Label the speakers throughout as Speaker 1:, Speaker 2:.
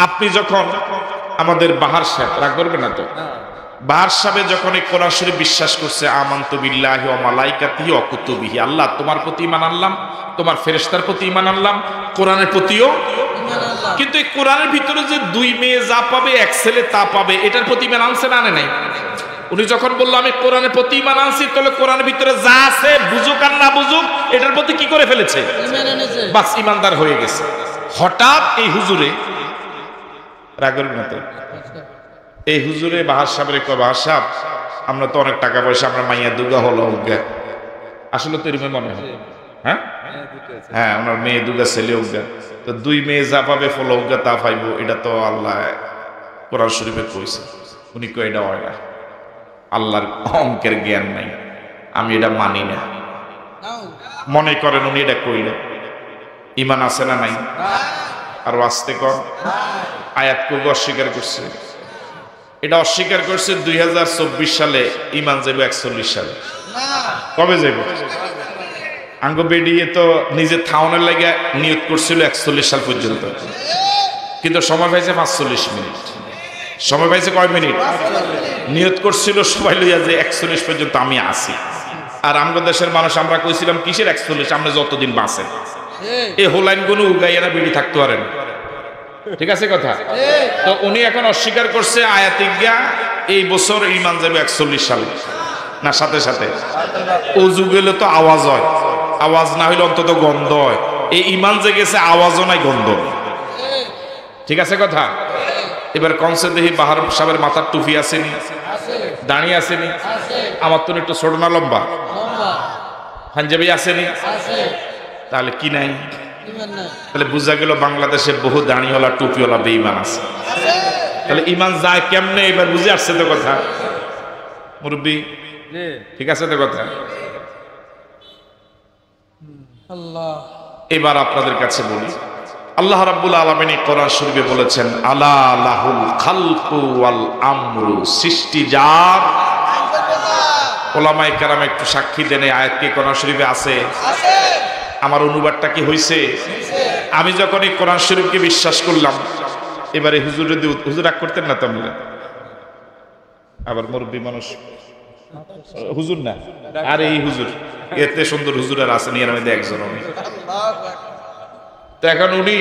Speaker 1: আপনি যখন আমাদের বাহার সাহেব রাগ করবেন না তো, বাহার সাহেব যখন এই কোরআন শরীফ বিশ্বাস করছে, আমানতু বিল্লাহি ওয়া মালাইকাতিহি ওয়া কুতুবিহি, আল্লাহ তোমার প্রতি ঈমান আনলাম, তোমার ফেরেশতার প্রতি ঈমান আনলাম, কোরআনের প্রতিও ঈমান আনলাম। কিন্তু এই কোরআনের ভিতরে যে দুই মেয়ে যা পাবে, এক ছেলে তা পাবে, এটার প্রতি ঈমান আনছে না আনে নাই? উনি যখন বললো আমি কোরআনের প্রতি ঈমান আনছি, তাহলে কোরআনের ভিতরে যা আছে বুঝুক আর না বুঝুক এটার প্রতি কি করে ফেলেছে? ঈমান এনেছে, বাস ঈমানদার হয়ে গেছে। হঠাৎ এই হুজুরে রাগ করবেন না তো, এই হুজুরে বাহার সাহেবের কয়, বাহার সাহেব আমরা তো অনেক টাকা পয়সা, আমরা মাইয়া দুর্গা হলো উজ্ঞা, আসলে তো এরকম মনে হয়, হ্যাঁ হ্যাঁ ওনার মেয়ে দুর্গা ছেলে উজ্ঞা, তো দুই মেয়ে যা পাবে ফলো উজ্ঞা তা পাইবো, এটা তো আল্লাহ কোরআন শরীফে কইছে। উনি কয় এটা হয় না, আল্লাহর অঙ্কের জ্ঞান নাই, আমি এটা মানি না। মনে করেন উনি এটা কইলেন, ঈমান আছে না নাই? আর আসতে কর আয়াত কবি অস্বীকার করছে, এটা অস্বীকার করছে 2024 সালে, ঈমান যাবে 41 সালে। কবে যাইব? আঙ্গ বেডিয়ে তো নিজে থাউনের লাগে নিয়ত করছিল 41 সাল পর্যন্ত, কিন্তু সময় পাইছে 45 মিনিট। সময় পাইছে কয় মিনিট? নিয়ত করছিল সবাই লইয়া যে 41 পর্যন্ত আমি আসি। আর আমগো দেশের মানুষ আমরা কইছিলাম কিসের 41, আমরা যতদিন বাঁচেন এই হোলাইন গুলো উগাইয়া না বেড়ি থাকতে পারেন, ঠিক আছে কথা? তো উনি এখন অস্বীকার করছে আয়াতিজ্ঞা এই বছর ঈমান যাবে 41 সালে না, সাথে সাথে অজু গেলে তো আওয়াজ হয়, আওয়াজ না হইলে অন্তত গন্ধ হয়, এই ঈমান যে গেছে আওয়াজও নাই গন্ধ, ঠিক আছে কথা? এবার কনসে দেখি বাহার সাহেবের মাথার টুপি আসেনি, দাঁড়িয়ে আসেনি, আমার তো একটু ছোট না লম্বা, পাঞ্জাবি আসেনি, তাহলে কি নাই? তাহলে বুঝা গেল বাংলাদেশে বহু দাঁড়িওয়ালা টুপিওয়ালা বেঈমান আছে। তাহলে ঈমান যায় কেমনে এবার বুঝে আসছে তো কথা মুরব্বী, ঠিক আছে তো কথা? এবার আপনাদের কাছে বলি, আল্লাহ রাব্বুল আলামিন কোরআন শরীফে বলেছেন আলা লাহুল খালকু ওয়াল আমরু, সৃষ্টি যার। ওলামায়ে কেরাম একটু সাক্ষী দেন এই আয়াত কি কোরআন শরীফে আছে? আমার অনুবাদটা কি হইছে? আমি যখন এই কোরআন শরীফকে বিশ্বাস করলাম, এবারে হুজুর যদি হুজুর রাগ করতেন না তো, আবার মুরব্বী মানুষ হুজুর না, আর এই হুজুর এতে সুন্দর হুজুর আর আসেনি, এর মধ্যে একজন উনি। তো এখন উনি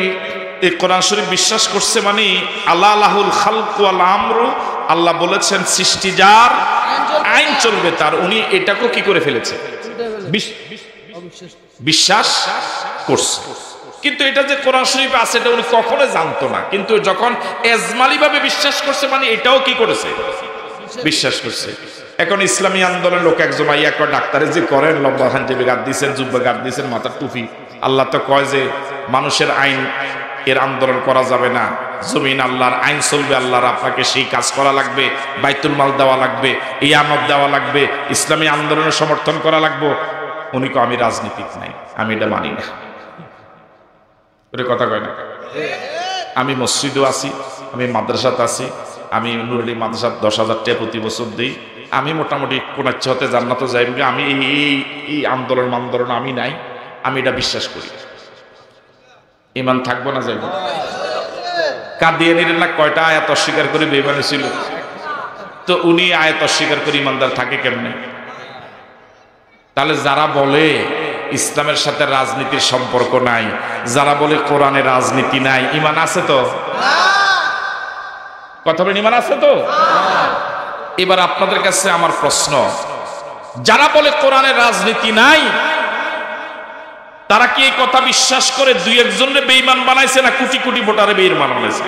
Speaker 1: এই কোরআন শরীফ বিশ্বাস করছে মানে আল্লাহ লাহুল খালকু ওয়াল আমরু, আল্লাহ বলেছেন সৃষ্টি যার, আইন চলবে তার, উনি এটাকেও কি করে ফেলেছে? বিশ্বাস করছে। কিন্তু এটা যে কোরআন শরীফে আছে এটা উনি কখনো জানতো না, কিন্তু যখন এজমালি ভাবে বিশ্বাস করছে মানে এটাও কি করেছে? বিশ্বাস করছে। এখন ইসলামী আন্দোলনের লোক একজন আইয়া কয় ডাক্তারে যে করেন লম্বা পাঞ্জাবি গাদ দিয়েছেন, জুব্বা গাদ দিয়েছেন, মাথার টুপি, আল্লাহ তো কয় যে মানুষের আইন এর আন্দোলন করা যাবে না, জমিন আল্লাহর, আইন চলবে আল্লাহর, আপনাকে সেই কাজ করা লাগবে, বাইতুল মাল দেওয়া লাগবে, ইয়ামত দেওয়া লাগবে, ইসলামী আন্দোলনের সমর্থন করা লাগবে। উনি কয় আমি রাজনীতিক নাই, আমি এটা মানি না। ওরে কথা কয় না, আমি মসজিদও আছি, আমি মাদ্রাসাতে আছি, আমি নুরুল মাদ্রাসা 10,000 টাকা প্রতি বছর দিই, আমি মোটামুটি কোন ইচ্ছা হতে জান্নাতে যাইব, আমি এই আন্দোলন আমি নাই, আমি এটা বিশ্বাস করি। ঈমান থাকবো না যাইব? কাদিয়ানীর না কয়টা আয়াত অস্বীকার করে বেঈমানি ছিল, তো উনি আয়াত অস্বীকার করে ঈমানদার থাকে কেমনে? তাহলে যারা বলে ইসলামের সাথে রাজনীতির সম্পর্ক নাই, যারা বলে কোরআনে রাজনীতি নাই, ঈমান আছে তো? কথা বলেন, ঈমান আছে তো? এবার আপনাদের কাছে আমার প্রশ্ন, যারা বলে কোরআনে রাজনীতি নাই তারা কি এই কথা বিশ্বাস করে দুই একজনের বেঈমান বানাইছে না কোটি কোটি ভোটারে বেঈমান বানাইছে?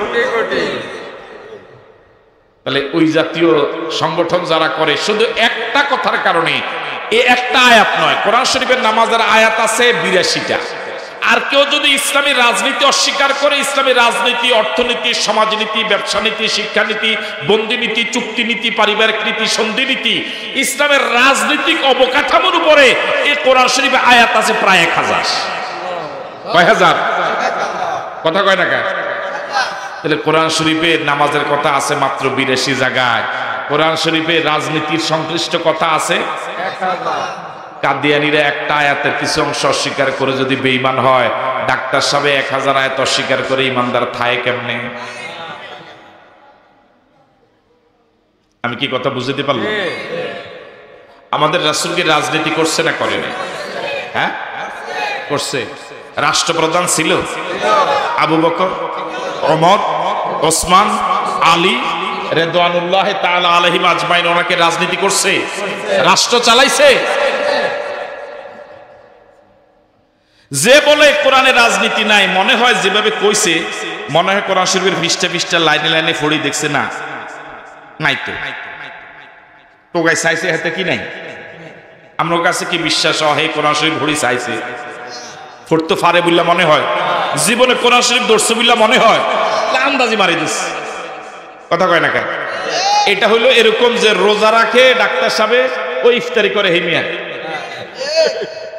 Speaker 1: তাহলে ওই জাতীয় সংগঠন যারা করে শুধু একটা কথার কারণে, এই একটা আয়াত নয়, কোরআন শরীফের নামাজের আয়াত আছে 82টা। আর কেউ যদি ইসলামী রাজনীতি অস্বীকার করে, ইসলামী রাজনীতি, অর্থনীতি, সমাজনীতি, ব্যবসা নীতি, শিক্ষানীতি, বন্দিনীতি, চুক্তিনীতি, পারিবারিক নীতি, সন্ধিনীতি, ইসলামের রাজনৈতিক অবকাঠামোর উপরে এই কোরআন শরীফে আয়াত আছে প্রায় 1000। কয় হাজার? কথা কয় না কেন? তাহলে কোরআন শরীফে নামাজের কথা আছে মাত্র 82 জায়গায়, কোরআন শরীফে রাজনীতির সংশ্লিষ্ট কথা আছে 1000। কাদিয়ানীরা একটা আয়াতের কিছু অংশ অস্বীকার করে যদি বেঈমান হয়, ডাক্তার সাহেব 1000 আয়াত অস্বীকার করে ঈমানদার থাকে কেমনে? আমি কি কথা বুঝতে পারলাম? আমাদের রাসূল কি রাজনীতি করছে না করে নাই? হ্যাঁ করছে। রাষ্ট্রপ্রধান ছিল আবু বকর, ওমর, ওসমান, আলী রিদওয়ানুল্লাহ তাআলা আলাইহিম আজমাইন। ওনাকে রাজনীতি করছে, রাষ্ট্র চালাইছে। যে বলে কোরআনে রাজনীতি নাই, মনে হয় যেভাবে কইছে, মনে হয় কোরআন শরীফের পৃষ্ঠা পৃষ্ঠা লাইনে লাইনে পড়ি দেখছে। না নাই তো টোকাই চাইছে, হাতে কি নাই? আমার কাছে কি বিশ্বাস হয় কোরআন শরীফ ভরি চাইছে? পড়তে পারে বললা মনে হয়? জীবনে কোরআন শরীফ ধরছে বললা মনে হয়? আন্দাজি মারি দিস, কথা কয় না কেন? এটা হইলো এরকম যে রোজা রাখে ডাক্তার সাহেব, ওই ইফতারি করে হেমিয়া,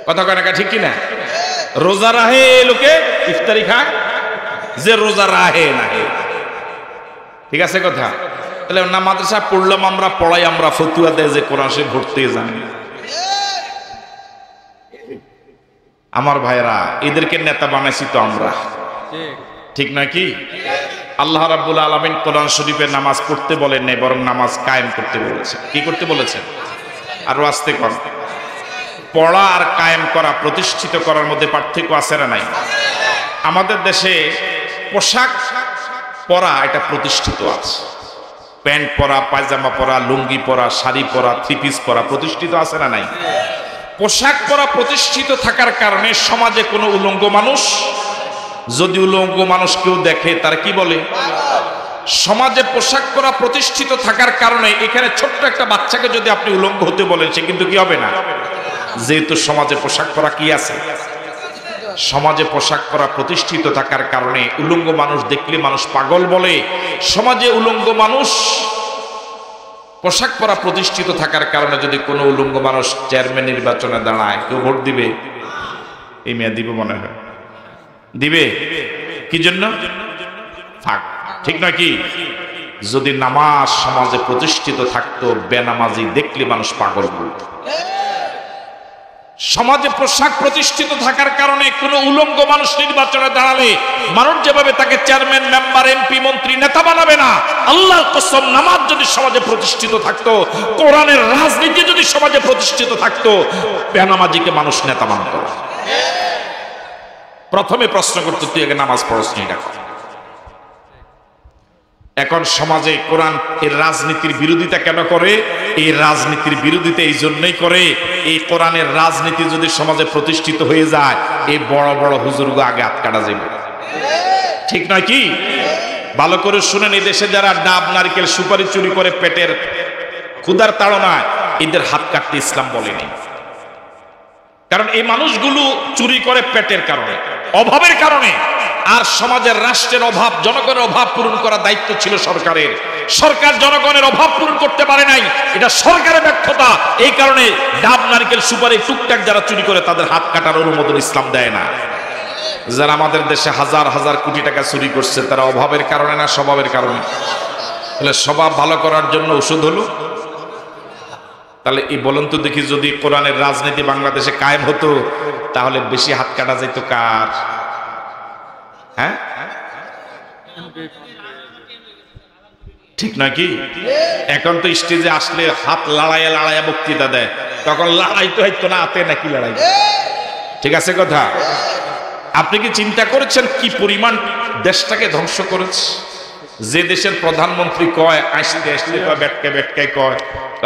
Speaker 1: কথা কয় না কেন? ঠিক কিনা? রোজা রাহে লোকে ইফতারি খায়, যে রোজা রাহে না। ঠিক আছে কথা? তাহলে না মাদ্রাসা পড়লাম আমরা, পড়াই আমরা, ফতুয়া দেয় যে কোরআন শরীফ ভরতে জানি। আমার ভাইরা, এদেরকে নেতা বানাইছি তো আমরা, ঠিক নয় কি? আল্লাহ রাব্বুল আলামিন কোরআন শরীফে নামাজ পড়তে বলেন নাই, বরং নামাজ কায়েম করতে বলেছেন। কি করতে বলেছেন? আরো আস্তে কর। পড়া আর কায়েম করা, প্রতিষ্ঠিত করার মধ্যে পার্থক্য আছে না নাই? আমাদের দেশে পোশাক পরা এটা প্রতিষ্ঠিত আছে, প্যান্ট পরা, পায়জামা পরা, লুঙ্গি পরা, শাড়ি পরা, থ্রি পিস পরা প্রতিষ্ঠিত আছে না নাই? পোশাক পরা প্রতিষ্ঠিত থাকার কারণে সমাজে কোনো উলঙ্গ মানুষ, যদি উলঙ্গ মানুষ কেউ দেখে তার কি বলে? সমাজে পোশাক পরা প্রতিষ্ঠিত থাকার কারণে এখানে ছোট্ট একটা বাচ্চাকে যদি আপনি উলঙ্গ হতে বলেন, সে কিন্তু কি হবে না, যেহেতু সমাজে পোশাক পরা কি আছে। সমাজে পোশাক পরা প্রতিষ্ঠিত থাকার কারণে উলঙ্গ মানুষ দেখলে মানুষ পাগল বলে। সমাজে উলঙ্গ মানুষ, পোশাক পরা প্রতিষ্ঠিত থাকার কারণে যদি কোনো উলঙ্গ মানুষ চেয়ারম্যান নির্বাচনে দাঁড়ায়, কেউ ভোট দিবে? এই মেয়ে দিবে মনে হয়, দিবে। কি জন্য? থাক, ঠিক নয় কি? যদি নামাজ সমাজে প্রতিষ্ঠিত থাকতো, বেনামাজি দেখলে মানুষ পাগল বলতো। সমাজে পোশাক প্রতিষ্ঠিত থাকার কারণে কোন উলঙ্গ মানুষ নির্বাচনে দাঁড়ালে মানুষ যেভাবে তাকে চেয়ারম্যান, মেম্বার, এমপি, মন্ত্রী, নেতা বানাবে না। আল্লাহর কসম, নামাজ যদি সমাজে প্রতিষ্ঠিত থাকতো, কোরআনের রাজনীতি যদি সমাজে প্রতিষ্ঠিত থাকতো, বেনামাজিকে মানুষ নেতা মানত। প্রথমে প্রশ্ন করতো, তুই আগে নামাজ পড়স নি না? এখন সমাজে কোরআন এর রাজনীতির বিরোধিতা কেন করে? এই রাজনীতির বিরোধিতা এই জন্যই করে, এই কোরআনের রাজনীতি যদি সমাজে প্রতিষ্ঠিত হয়ে যায়, এই বড় বড় হুজুরগো আগে হাত কাটা যাবে, ঠিক নয় কি? ভালো করে শুনেন, এই দেশে যারা ডাব, নারকেল, সুপারি চুরি করে পেটের ক্ষুধার তাড়নায়, এদের হাত কাটতে ইসলাম বলেনি। কারণ এই মানুষগুলো চুরি করে পেটের কারণে, অভাবের কারণে। আর সমাজের, রাষ্ট্রের অভাব, জনগণের অভাব পূরণ করার দায়িত্ব ছিল সরকারের। সরকার জনগণের অভাব পূরণ করতে পারে নাই, এটা সরকারের ব্যর্থতা। এই কারণে ডাব, নারকেল, সুপারি টুকটাক যারা চুরি করে তাদের হাত কাটার অনুমোদন ইসলাম দেয় না। যারা আমাদের দেশে হাজার হাজার কোটি টাকা চুরি করছে, তারা অভাবের কারণে না স্বভাবের কারণে? তাহলে স্বভাব ভালো করার জন্য ওষুধ হলো। তাহলে এই বলুন তো দেখি, যদি কোরআনের রাজনীতি বাংলাদেশে কায়েম হতো, তাহলে বেশি হাত কাটা যেত কার? হ্যাঁ, ঠিক নয় কি? এখন তো স্টেজে আসলে হাত লড়াইয়া লড়াইয়া বক্তৃতা দেয়, তখন লড়াই তো হইতো না, হাতে নাকি লড়াই। ঠিক আছে কথা? আপনি কি চিন্তা করেছেন কি পরিমাণ দেশটাকে ধ্বংস করেছে? যে দেশের প্রধানমন্ত্রী কয় আসলে আসলে কয় বেটকে বেটকে কয়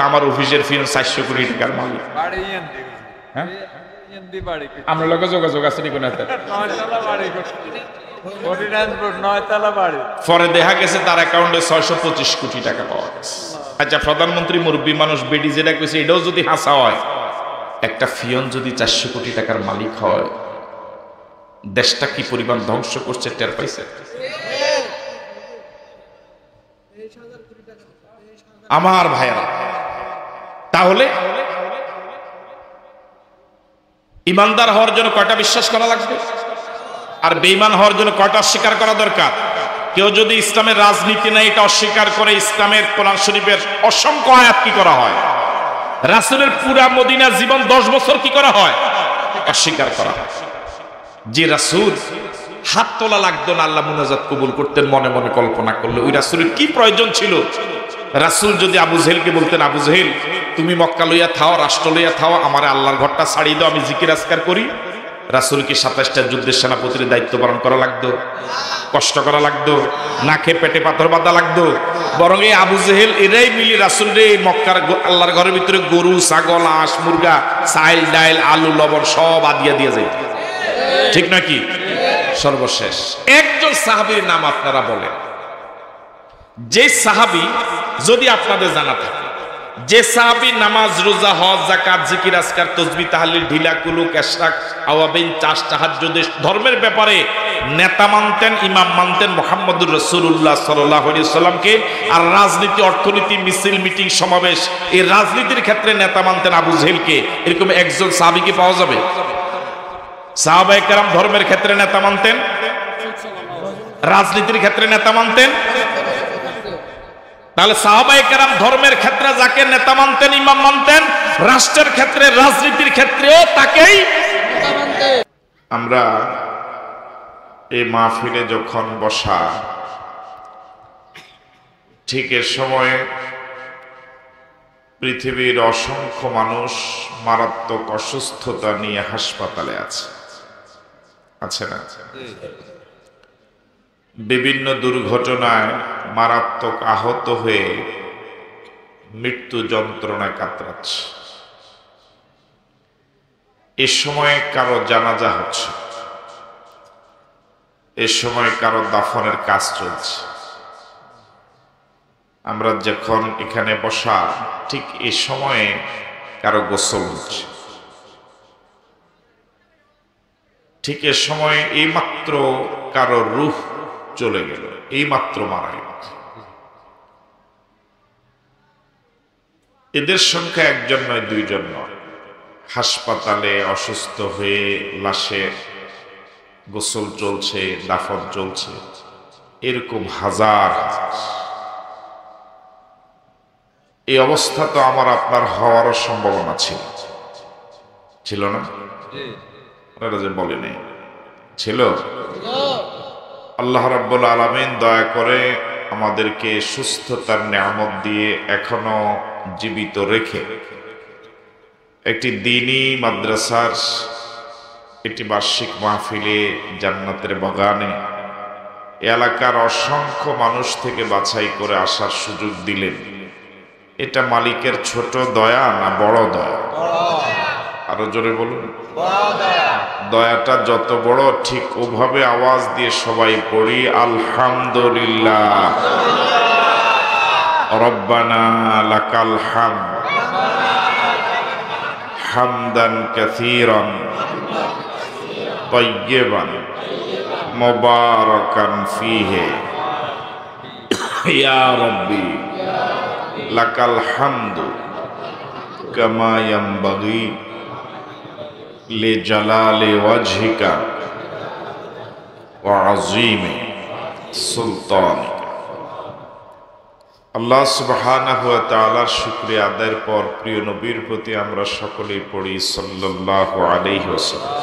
Speaker 1: আমার অফিসের ফি 400 কোটি টাকার মালিক। হ্যাঁ, আমরা লোক যোগাযোগ আছে নি কোন? পরে দেখা গেছে তার অ্যাকাউন্টে 625 কোটি টাকা পাওয়া গেছে। আচ্ছা, প্রধানমন্ত্রী মুরব্বী মানুষ, বেডি যেটা কইছে এটাও যদি হাসা হয়, একটা ফিয়ন যদি 400 কোটি টাকার মালিক হয়, দেশটা কি পরিমাণ ধ্বংস করছে টের পাইছে? আমার ভাইরা, তাহলে ইমানদার হওয়ার জন্য কয়টা বিশ্বাস করা লাগবে? আর বেঈমান হওয়ার জন্য কয়টা অস্বীকার করা দরকার? কেউ যদি ইসলামের রাজনীতি নাই এটা অস্বীকার করে, ইসলামের কোরআন শরীফের অসংখ্য আয়াত কি করা হয়, রাসূলের পুরা মদিনা জীবন 10 বছর কি করা হয়, অস্বীকার করা হয়। যে রাসূল হাত তোলা লাগতো না, আল্লাহ মুনাজাত কবুল করতেন, মনে মনে কল্পনা করলে ওই রাসূলের কি প্রয়োজন ছিল রাসূল যদি আবু জেহেলকে বলতেন, আবু জেহেল তুমি মক্কা লইয়া থাও, রাষ্ট্র লইয়া থাও, আমার আল্লাহর ঘরটা ছাড়িয়ে দাও, আমি জিকির আজকার করি, রাসূল কি 27টা যুদ্ধের সেনাপতির দায়িত্ব পালন করা লাগতো? কষ্ট করা লাগতো? না খেয়ে পেটে পাথর বাঁধা লাগতো? বরং এই আবু জেহেল এরাই মিলি রাসূল রে মক্কার আল্লাহর ঘরের ভিতরে গরু, ছাগল, হাঁস, মুরগা, চাইল, ডাইল, আলু, লবণ সব আদিয়া দিয়ে যায়। ঠিক নাকি? সর্বশেষ একজন সাহাবীর নাম আপনারা বলেন, যে সাহাবী যদি আপনাদের জানা থাকে, যে সাহাবী নামাজ, রোজা, হজ, যাকাত, জিকির আজকার, তাসবিহ, তাহলিল, ঢিলা, কুলুক, ইশরাক, আওয়াবিন, চাষ, তাহাজ্জুদ, ধর্মের ব্যাপারে নেতা মানতেন, ইমাম মানতেন মুহাম্মদুর রাসূলুল্লাহ সাল্লাল্লাহু আলাইহি ওয়াসাল্লামকে, আর রাজনীতি, অর্থনীতি, মিছিল, মিটিং, সমাবেশ, এই রাজনীতির ক্ষেত্রে নেতা মানতেন আবু জেহেলকে, এরকম একজন সাহাবীকে পাওয়া যাবে? সাহাবায়ে কেরাম ধর্মের ক্ষেত্রে নেতা মানতেন, রাজনীতির ক্ষেত্রে নেতা মানতেন। তাহলে সাহাবায়ে কেরাম ধর্মের ক্ষেত্রে যাকে নেতা মানতেন, ইমাম মানতেন, রাষ্ট্রের ক্ষেত্রে, রাজনীতির ক্ষেত্রেও তাকেই নেতা মানতেন। আমরা এই মাহফিলে যখন বসা, ঠিক এ সময়ে পৃথিবীর অসংখ্য মানুষ মারাত্মক অসুস্থতা নিয়ে হাসপাতালে আছে না? বিভিন্ন দুর্ঘটনায় মারাত্মক আহত হয়ে মৃত্যু যন্ত্রণায় কাতরাচ্ছে। এ সময় কারো জানাজা হচ্ছে, এ সময় কারো দাফনের কাজ চলছে। আমরা যখন এখানে বসা, ঠিক এ সময়ে কারো গোসল হচ্ছে, ঠিক এ সময় এইমাত্র কারো রূহ চলে গেল, এইমাত্র মারা গেল। এদের সংখ্যা একজন নয়, দুইজন নয়। হাসপাতালে অসুস্থ হয়ে লাশের গোসল চলছে, দাফন চলছে, এরকম হাজার হাজার। এই অবস্থা তো আমার আপনার হওয়ারও সম্ভাবনা ছিল না? ওরা যে বলেনি ছিল। আল্লাহ রাব্বুল আলামিন দয়া করে আমাদেরকে সুস্থতার নিয়ামত দিয়ে এখনো জীবিত রেখে একটি দ্বীনি মাদ্রাসার একটি বার্ষিক মাহফিলে জান্নাতের বাগানে এলাকার অসংখ্য মানুষ থেকে বাছাই করে আসার সুযোগ দিলেন। এটা মালিকের ছোট দয়া না বড় দয়া? আরো জোরে বলুন। দয়াটা যত বড়, ঠিক ওভাবে আওয়াজ দিয়ে সবাই পড়ি আলহামদুলিল্লাহ, রব্বানা লাকাল হামদ হামদান কাসীরান তাইয়্যিবান মুবারাকান ফীহি ইয়া রাব্বি লাকাল হামদু কামা ইয়ানবাগি লিজালালি ওয়াজহিকা ওয়া আযীমি সুলতানিকা। আল্লাহ সুবহানাহু ওয়া তাআলার শুকরিয়া আদায়ের পর প্রিয় নবীর প্রতি আমরা সকলেই পড়ি সাল্লাল্লাহু আলাইহি ওয়াসাল্লাম।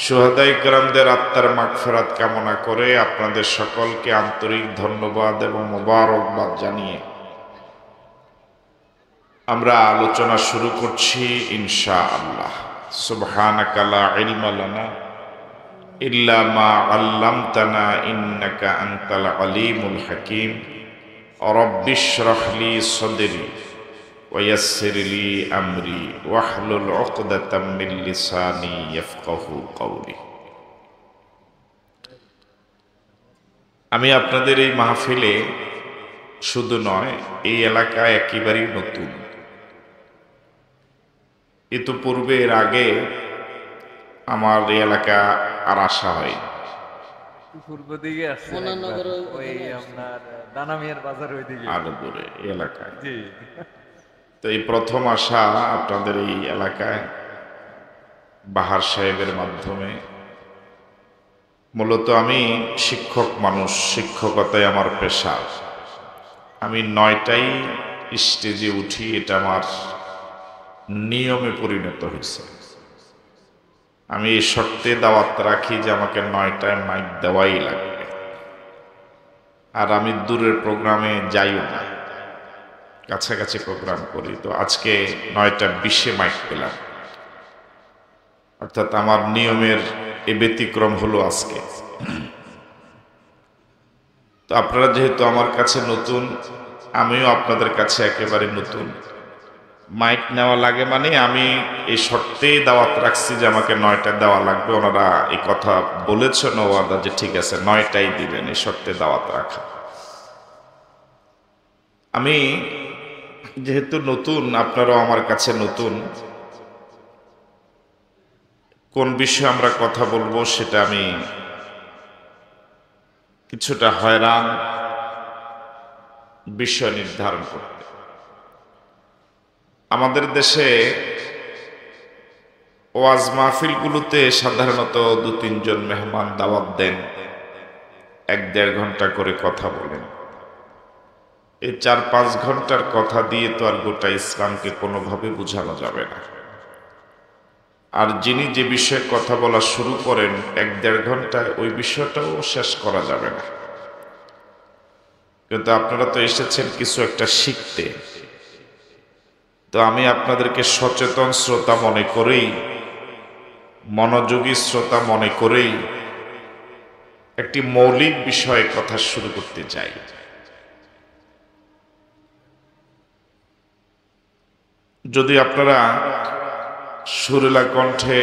Speaker 1: শুহাদায়ে কেরামদের আত্মার মাগফিরাত কামনা করে আপনাদের সকলকে আন্তরিক ধন্যবাদ এবং মোবারকবাদ জানিয়ে আমরা আলোচনা শুরু করছি ইনশাআল্লাহ। সুবহানাকা লা ইলমা লানা ইল্লা মা আল্লামতানা ইন্নাকা আনতাল আলিমুল হাকীম। রব্বিশ রাহ লি সাদরি ওয়া ইয়াসসির লি আমরি ওয়াহলুল উকদাতাম মিন লিসানি ইয়াফকাহু কওলি। আমি আপনাদের এই মাহফিলে শুধু নয়, এই এলাকায় একেবারেই নতুন। ইতিপূর্বে এর আগে আমার এই এলাকা আর আসা হয়
Speaker 2: পূর্ব দিকে আছে ওই আপনার দানামিয়ার বাজার ওই দিকে
Speaker 1: আরো দূরে এই এলাকায়।
Speaker 2: জি,
Speaker 1: তো এই প্রথম আসা আপনাদের এই এলাকায় বাহার সাহেবের মাধ্যমে। মূলত আমি শিক্ষক মানুষ, শিক্ষকতাই আমার পেশা। আমি 9টায় স্টেজে উঠি, এটা আমার নিয়মে পরিণত হয়েছে। আমি এই শর্তে দাওয়াত রাখি যে আমাকে 9টায় মাইক দেওয়াই লাগবে। আর আমি দূরের প্রোগ্রামে যাইও না, কাছাকাছি প্রোগ্রাম করি। তো আজকে 9:20 মাইক পেলাম, অর্থাৎ আমার নিয়মের এ ব্যতিক্রম হলো আজকে। তো আপনারা যেহেতু আমার কাছে নতুন, আমিও আপনাদের কাছে একেবারে নতুন। মাইক নেওয়া লাগে মানে আমি এই শর্তেই দাওয়াত রাখছি যে আমাকে 9টায় দেওয়া লাগবে। ওনারা এই কথা বলেছেন ওয়াদা যে ঠিক আছে 9টায় দিবেন, এই শর্তে দাওয়াত রাখা। আমি যেহেতু নতুন, আপনারাও আমার কাছে নতুন, কোন বিষয়ে আমরা কথা বলবো সেটা আমি কিছুটা হয়রান বিষয় নির্ধারণ করতে। আমাদের দেশে ওয়াজ মাহফিলগুলোতে সাধারণত 2-3 জন মেহমান দাওয়াত দেন, 1-1.5 ঘন্টা করে কথা বলেন। এই 4-5 ঘন্টার কথা দিয়ে তো আর গোটা ইসলামকে কোনোভাবে বোঝানো যাবে না। আর যিনি যে বিষয়ে কথা বলা শুরু করেন 1-1.5 ঘন্টায়, ওই বিষয়টাও শেষ করা যাবে না। কিন্তু আপনারা তো এসেছেন কিছু একটা শিখতে। তো আমি আপনাদেরকে সচেতন শ্রোতা মনে করেই, মনোযোগী শ্রোতা মনে করেই একটি মৌলিক বিষয়ে কথা শুরু করতে চাই। যদি আপনারা সুরেলা কণ্ঠে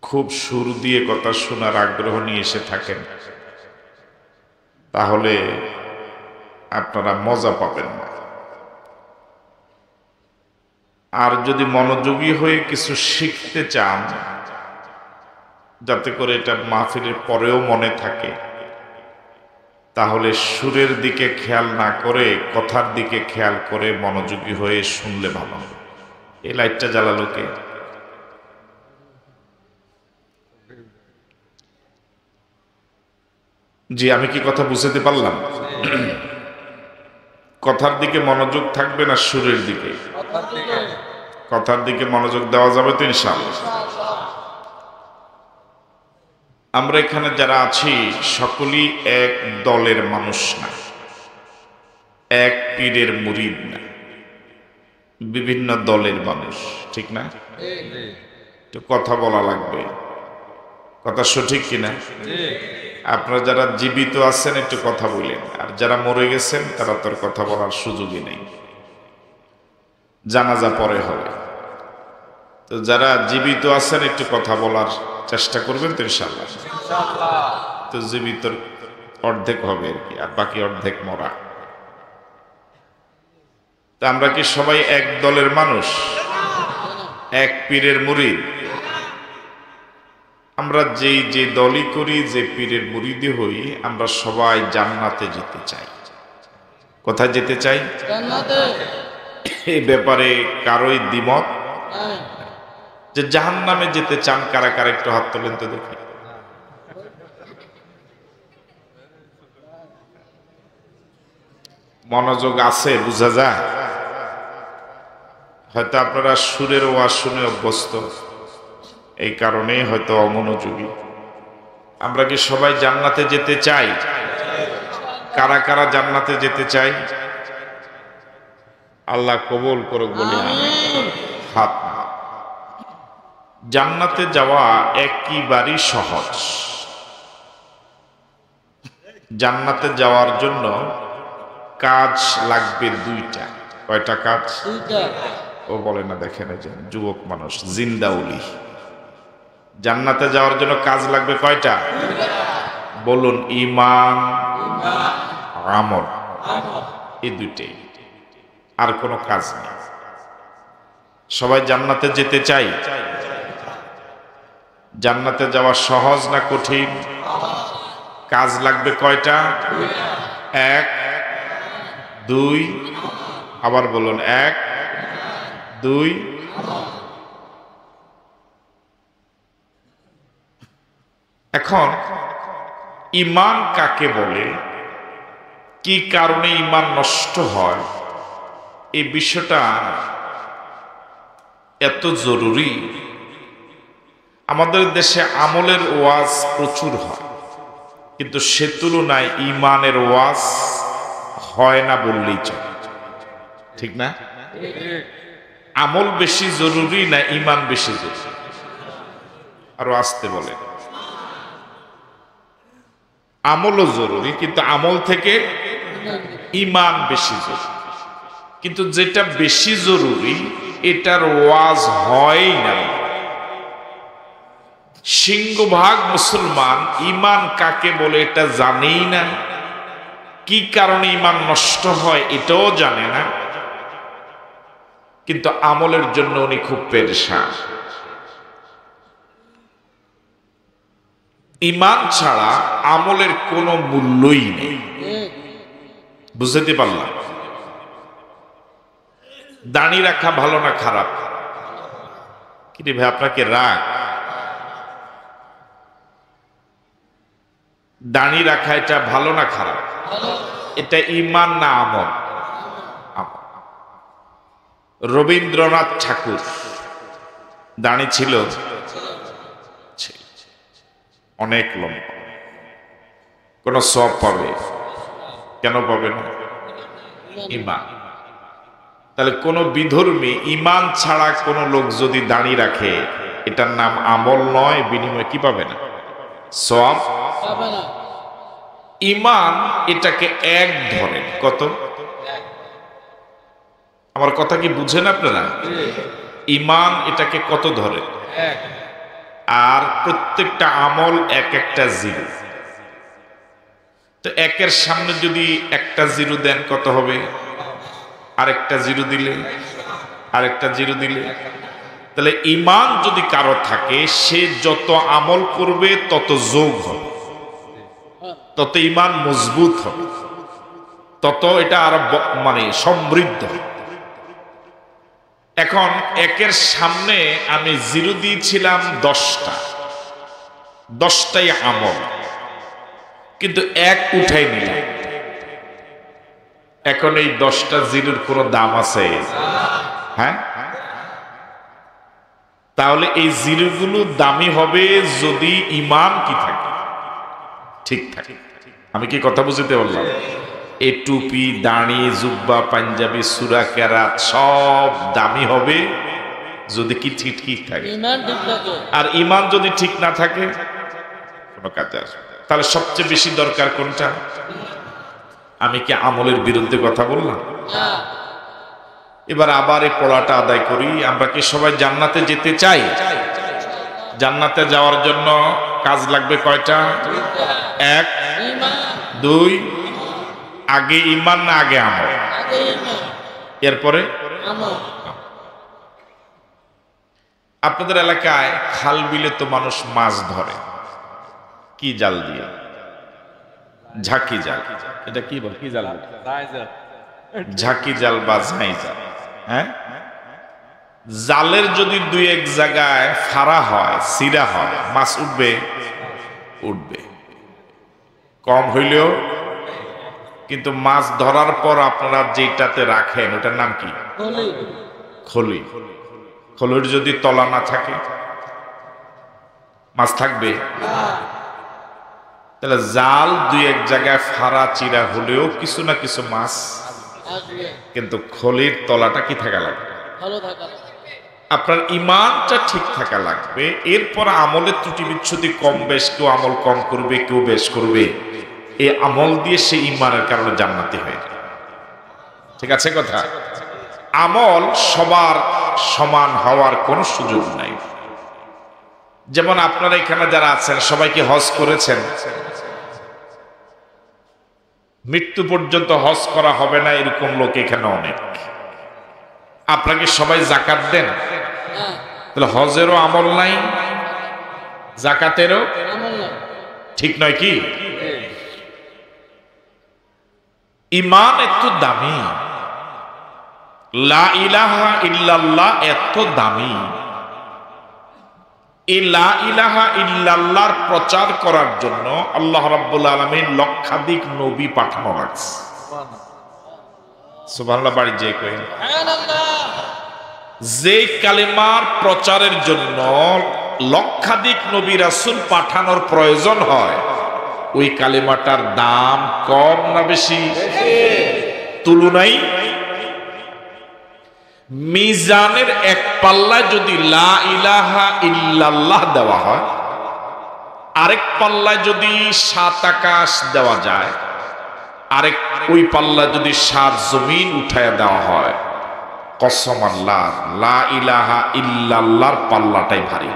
Speaker 1: খুব সুর দিয়ে কথা শোনার আগ্রহ নিয়ে এসে থাকেন, তাহলে আপনারা মজা পাবেন না। আর যদি মনোযোগী হয়ে কিছু শিখতে চান, যাতে করে এটা মাহফিলের পরেও মনে থাকে, তাহলে সুরের দিকে খেয়াল না করে কথার দিকে খেয়াল করে মনোযোগী হয়ে শুনলে ভালো হবে। এই লাইটটা জ্বালালো কে? জি, আমি কি কথা বুঝতে পারলাম? কথার দিকে মনোযোগ থাকবে না সুরের দিকে? কথার দিকে মনোযোগ দেওয়া যাবে তো ইনশাআল্লাহ। আমরা এখানে যারা আছি সকলেই এক দলের মানুষ না, এক পীরের মুরিদ না, বিভিন্ন দলের মানুষ, ঠিক না? তো কথা বলা লাগবে, কথা সঠিক কিনা? আপনারা যারা জীবিত আছেন একটু কথা বলেন, আর যারা মরে গেছেন তারা তোর কথা বলার সুযোগই নেই, জানাজা পরে হবে। তো যারা জীবিত আছেন একটু কথা বলার চেষ্টা করবেন তো ইনশাআল্লাহ। তো জীবিত অর্ধেক হবে আর কি, আর বাকি অর্ধেক মরা। তা আমরা কি সবাই এক দলের মানুষ, এক পীরের মুরিদ? আমরা যে দলই করি, যে পীরের মুরিদি হই, আমরা সবাই জান্নাতে যেতে চাই। কোথায় যেতে চাই? জান্নাতে। এই ব্যাপারে কারোই দ্বিমত? যে জাহান্নামে যেতে চান কারা কারা একটু হাত তোলেন তো দেখি। মনোযোগ আছে, বুঝা যায়। হয়তো আপনারা সুরের ওয়াজ শুনে অভ্যস্ত, এই কারণেই হয়তো অমনোযোগী। আমরা কি সবাই জান্নাতে যেতে চাই? কারা কারা জান্নাতে যেতে চাই? আল্লাহ কবুল করুক বলি আমিন। হাত। জান্নাতে যাওয়া একেবারেই সহজ। জান্নাতে যাওয়ার জন্য কাজ লাগবে 2টা। কয়টা কাজ? 2টা। ও বলে না, দেখেন এই যে যুবক মানুষ জিন্দাউলি। জান্নাতে যাওয়ার জন্য কাজ লাগবে কয়টা? বলুন, ঈমান, আমল, এই 2টাই, আর কোনো কাজ নেই। সবাই জান্নাতে যেতে চাই। জান্নাতে যাওয়া সহজ না কঠিন? কাজ লাগবে কয়টা? 1, 2, আবার বলুন 1, 2। এখন ঈমান কাকে বলে, কি কারণে ঈমান নষ্ট হয়, এই বিষয়টা এত জরুরি। আমাদের দেশে আমলের ওয়াজ প্রচুর হয়, কিন্তু সে তুলনায় ইমানের ওয়াজ হয় না বললেই চলে, ঠিক না? আমল বেশি জরুরি না ইমান বেশি জরুরি? আরো আসতে বলে। আমলও জরুরি, কিন্তু আমল থেকে ইমান বেশি জরুরি। কিন্তু যেটা বেশি জরুরি এটার ওয়াজ হয় না। সিংহভাগ মুসলমান ইমান কাকে বলে এটা জানেই না, কি কারণে ইমান নষ্ট হয় এটাও জানে না, কিন্তু আমলের জন্য উনি খুব পেরেশান। ইমান ছাড়া আমলের কোনো মূল্যই নেই। বুঝতে পারলাম? দাড়ি রাখা ভালো না খারাপ? কি রে ভাই, আপনাকে রাগ? দাড়ি রাখা এটা ভালো না খারাপ? এটা ইমান না আমল? রবীন্দ্রনাথ ঠাকুর দাড়ি ছিল অনেক লম্বা, কোন সব পাবে? কেন পাবে না? ইমান। তাহলে কোন বিধর্মী ইমান ছাড়া কোন লোক যদি দাঁড়িয়ে রাখে এটার নাম আমল নয়, বিনিময়ে কি পাবে না? সব পাবে না। ইমান এটাকে এক ধরেন। কত? আমার কথা কি বুঝেন আপনারা? ইমান এটাকে কত ধরে? এক। আর প্রত্যেকটা আমল এক একটা জিরো। তো একের সামনে যদি একটা জিরো দেন কত হবে? আরেকটা জিরো দিলে, আরেকটা জিরো দিলে, তাহলে ইমান যদি কারো থাকে সে যত আমল করবে তত যোগ হবে, তত ইমান মজবুত হবে, তত এটা আরো মানে সমৃদ্ধ হবে। এখন একের সামনে আমি জিরো দিয়েছিলাম 10টাই আমল, কিন্তু এক উঠাই নিলাম। এখন এই 10টা জিরোর কোনো দাম আছে? হ্যাঁ। তাহলে এই জিরোগুলো দামি হবে যদি ইমান কি থাকে, ঠিক থাকে। আমি কি কথা বুঝতে পারলাম? এই টুপি, দাড়ি, জুব্বা, পাঞ্জাবি, সুরা, কেরাত সব দামি হবে যদি কি ঠিক থাকে। আর ইমান যদি ঠিক না থাকে কোনো কাজে আসবে। তাহলে সবচেয়ে বেশি দরকার কোনটা? আমি কি আমলের বিরুদ্ধে কথা বললাম? এবার আবার এই পড়াটা আদায় করি। আমরা কি সবাই জান্নাতে যেতে চাই? জান্নাতে যাওয়ার জন্য কাজ লাগবে কয়টা? 1, 2, আগে ইমান না আগে আমল? এরপরে আপনাদের এলাকায় খাল বিলে তো মানুষ মাছ ধরে, কি জাল দিয়ে? ঝাঁকি জাল। এটা কি বল? কি জাল? ঝাঁকি জাল বা ঝাঁই জাল। হ্যাঁ, জালের যদি 2-1 জায়গায় ফাড়া হয়, সিরা হয়, মাছ উঠবে? উঠবে, কম হইলেও। কিন্তু মাছ ধরার পর আপনারা যেটাতে রাখেন ওটার নাম কি? খলি। খলির যদি তলা না থাকে মাছ থাকবে? তাহলে জাল 2-1 জায়গায় ফাড়া চিরা হলেও কিছু না কিছু মাছ, কিন্তু খলির তলাটা কি থাকা লাগবে? আপনার ইমানটা ঠিক থাকা লাগবে। এরপর আমলের ত্রুটি বিচ্ছুতি কম বেশ, কেউ আমল কম করবে, কেউ বেশ করবে, এই আমল দিয়ে সে ইমানের কারণে জান্নাতি হয়ে যায়। ঠিক আছে কথা? আমল সবার সমান হওয়ার কোনো সুযোগ নাই। যেমন আপনারা এখানে যারা আছেন সবাই কি হজ করেছেন? মৃত্যু পর্যন্ত হজ করা হবে না এরকম লোক এখানে অনেক। আপনাকে সবাই যাকাত দেন, তাহলে হজেরও আমল নাই, যাকাতেরও ঠিক নয় কি? ইমান এত দামি, লা ইলাহা ইল্লাল্লাহ এত দামি। এই লা ইলাহা ইল্লাল্লাহর প্রচার করার জন্য আল্লাহ রাব্বুল আলামিন লক্ষাধিক নবী পাঠানো হয়েছে। সুবহানাল্লাহ। বাড়ি যে কই যে কালেমার প্রচারের জন্য লক্ষাধিক নবী রাসূল পাঠানোর প্রয়োজন হয়, ওই কালেমাটার দাম কম না বেশি? তুলনায় মিজানের এক পাল্লায় যদি লা ইলাহা ইল্লাল্লাহ দেওয়া হয়, আরেক পাল্লায় যদি 7 আকাশ দেওয়া যায়, আরেক ওই পাল্লা যদি 7 জমিন উঠায় দেওয়া হয়, কসম আল্লাহ, লা ইলাহা ইল্লাল্লাহর পাল্লাটাই ভারী।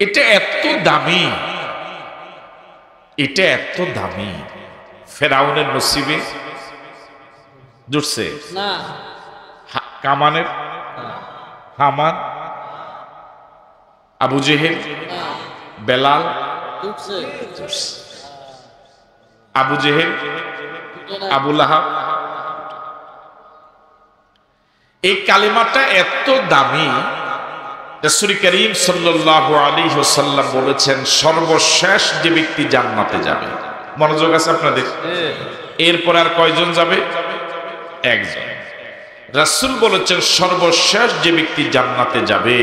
Speaker 1: এটা এত দামি, এটা এত দামি। ফেরাউনের নসিবে জুটছে
Speaker 3: না,
Speaker 1: কামানের হামান, আবু জেহেল, বেলাল,
Speaker 3: ঢুকছে
Speaker 1: আবু জেহেল, আবু লাহাব। এই কালিমাটা এত দামি, রাসূল করিম সাল্লাল্লাহু আলাইহি ওয়াসাল্লাম বলেছেন সর্বশেষ যে ব্যক্তি জান্নাতে যাবে। মনোযোগ আছে আপনাদের? এরপর আর কয়জন যাবে? একজন। রাসূল বলেছেন সর্বশেষ যে ব্যক্তি জান্নাতে যাবে,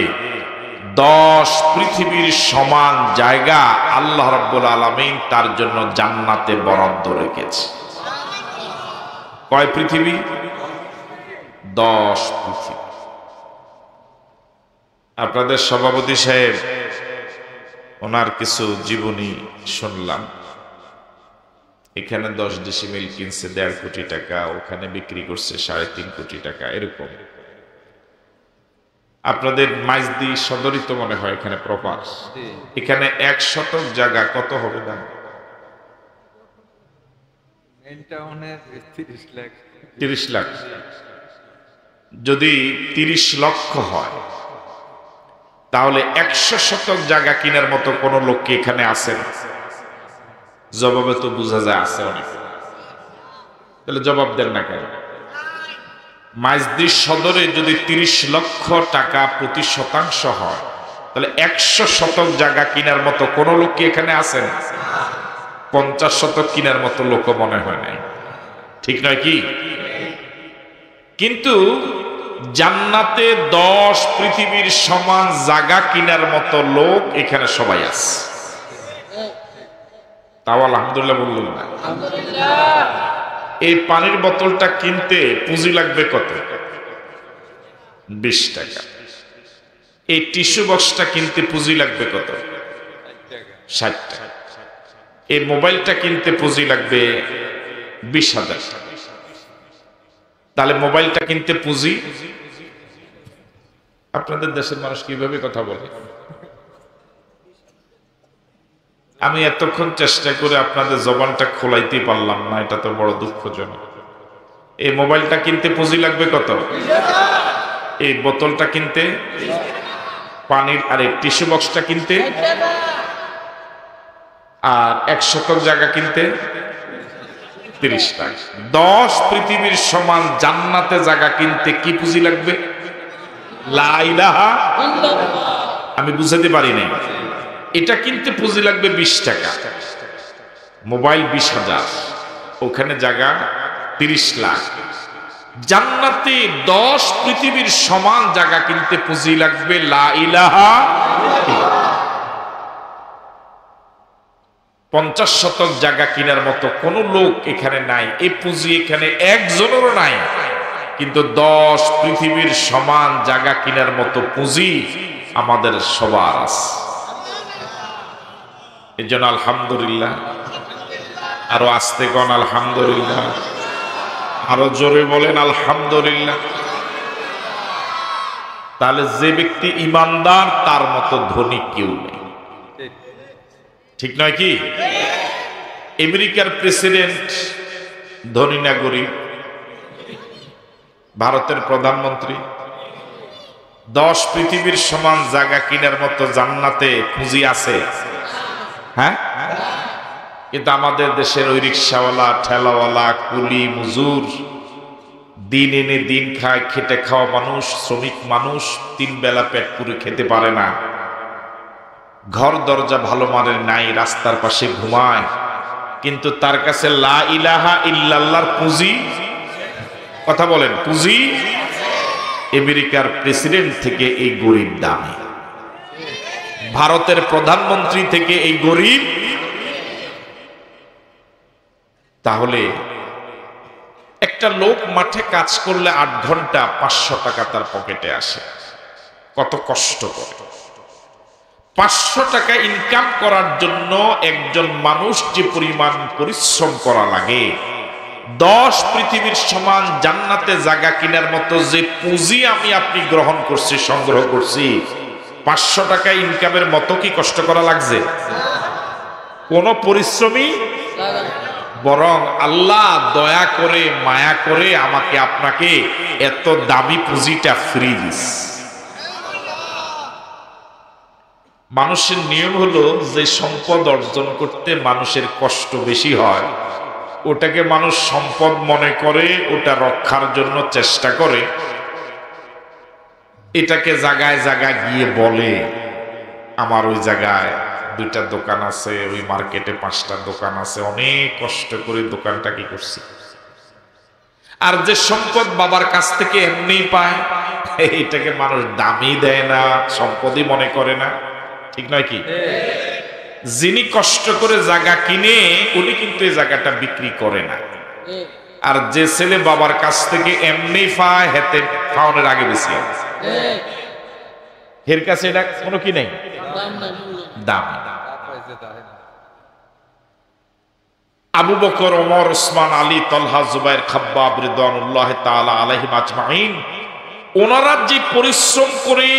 Speaker 1: 10 পৃথিবীর সমান জায়গা আল্লাহ রাব্বুল আলামিন তার জন্য জান্নাতে বরাদ্দ রেখেছে। কয় পৃথিবী? 10 পৃথিবী। আপনাদের সভাপতি সাহেব, ওনার কিছু জীবনী শুনলাম। এখানে 10 ডেসিমেল কিনছে 1.5 কোটি টাকা, ওখানে বিক্রি করছে 3.5 কোটি টাকা, এরকম। আপনাদের মাইজদি সদরই তো মনে হয় এখানে প্রপার। এখানে 1 শতক জায়গা কত হবে দাম?
Speaker 2: মেইন টাউনের 30 লাখ।
Speaker 1: 30 লাখ। যদি 30 লক্ষ হয়, তাহলে 100 শতক জায়গা কেনার মতো কোন লোক কি এখানে আছেন? জবাবে তো বোঝা যায় আছে অনেক। তাহলে জবাব দেন না কেন? মাইজদি সদরে যদি 30 লক্ষ টাকা প্রতি শতাংশ হয়, তাহলে 100 শতক জায়গা কেনার মতো কোন লোক কি এখানে আছেন? 50 শতক কেনার মতো লোক মনে হয় নাই, ঠিক নয় কি? কিন্তু জান্নাতে 10 পৃথিবীর সমান জায়গা কেনার মতো লোক এখানে সবাই আছে। তাও আলহামদুলিল্লাহ বললেন না? এই পানির বোতলটা কিনতে পুঁজি লাগবে কত? 20 টাকা। এই টিস্যু বক্সটা কিনতে পুঁজি লাগবে কত? 60 টাকা। এই মোবাইলটা কিনতে পুঁজি লাগবে 20,000 টাকা। তাহলে মোবাইলটা কিনতে পুঁজি, আপনাদের দেশের মানুষ কিভাবে কথা বলে? আমি এতক্ষণ চেষ্টা করে আপনাদের জবানটা খোলাইতে পারলাম না, এটা তো বড় দুঃখজনক। এই মোবাইলটা কিনতে পুঁজি লাগবে কত? এই বোতলটা কিনতে, পানির আর এই টিস্যু বক্সটা কিনতে, আর 1 শতক জায়গা কিনতে 30 টাকা। 10 পৃথিবীর সমান জান্নাতে জায়গা কিনতে কি পুঁজি লাগবে? লা ইলাহা, আমি বুঝাতে পারি নাই। এটা কিনতে পুঁজি লাগবে 20 টাকা। মোবাইল 20,000, ওখানে জায়গা 30 লাখ। জান্নাতে 10 পৃথিবীর সমান জায়গা কিনতে পুঁজি লাগবে লা ইলাহা। 50 শতক জায়গা কেনার মতো কোন লোক এখানে নাই, এই পুঁজি এখানে একজনেরও নাই। কিন্তু 10 পৃথিবীর সমান জায়গা কেনার মতো পুঁজি আমাদের সবার আছে। এই জন্য আলহামদুলিল্লাহ। আরো আস্তে কোন আলহামদুলিল্লাহ, আরো জোরে বলেন আলহামদুলিল্লাহ। তাহলে যে ব্যক্তি ইমানদার তার মতো ধনী কেউ নেই, ঠিক নয় কি? আমেরিকার প্রেসিডেন্ট ধনী না গরিব? ভারতের প্রধানমন্ত্রী। 10 পৃথিবীর সমান জায়গা কেনার মতো জান্নাতে পুঁজি আছে, হ্যাঁ? কিন্তু আমাদের দেশের ওই রিক্সাওয়ালা, ঠেলাওয়ালা, কুলি, মজুর, দিন এনে দিন খায়, খেটে খাওয়া মানুষ, শ্রমিক মানুষ 3 বেলা পেট পুরে খেতে পারে না, ঘর দরজা ভালো মানের নাই, রাস্তার পাশে ঘুমায়, কিন্তু তার কাছে লা ইলাহা ইল্লাল্লাহর পুঁজি, কথা বলেন, পুঁজি। আমেরিকার প্রেসিডেন্ট থেকে এই গরিব দামি। ভারতের প্রধানমন্ত্রী থেকে এই গরিব, তাহলে একটা লোক মাঠে কাজ করলে 8 ঘন্টা 500 টাকা তার পকেটে আসে, কত কষ্ট করে। 500 টাকা ইনকাম করার জন্য একজন মানুষ যে পরিমাণ পরিশ্রম করা লাগে, 10 পৃথিবীর সমান জান্নাতে জায়গা কেনার মতো যে পুঁজি আমি আপনি গ্রহণ করছি, সংগ্রহ করছি, 500 টাকা ইনকামের মতো কি কষ্ট করা লাগছে? কোন পরিশ্রমী, বরং আল্লাহ দয়া করে মায়া করে আমাকে আপনাকে এত দামি পুঁজিটা ফ্রি দিস। মানুষের নিয়ম হলো যে সম্পদ অর্জন করতে মানুষের কষ্ট বেশি হয়, ওটাকে মানুষ সম্পদ মনে করে, ওটা রক্ষার জন্য চেষ্টা করে, এটাকে জায়গায় জায়গায় গিয়ে বলে আমার ওই জায়গায় 2টা দোকান আছে, ওই মার্কেটে 5টা দোকান আছে, অনেক কষ্ট করে দোকানটা কি করছি। আর যে সম্পদ বাবার কাছ থেকে এমনি পায়, এটাকে মানুষ দামি দেয় না, সম্পদই মনে করে না, ঠিক নয় কি? যিনি কষ্ট করে জায়গা কিনে উনি কিন্তু এই জায়গাটা বিক্রি করে না, আর যে ছেলে বাবার কাছ থেকে এমনি পায় হেতে খাওয়ানোর আগে বেশি এর কাছে এটা কোনো কি নেই, দাম। আবু বকর, ওমর, ওসমান, আলী, তলহা, জুবাইর, খাব্বাব রিদওয়ানুল্লাহ তাআলা আলাইহিম আজমাইন, ওনারা যে পরিশ্রম করে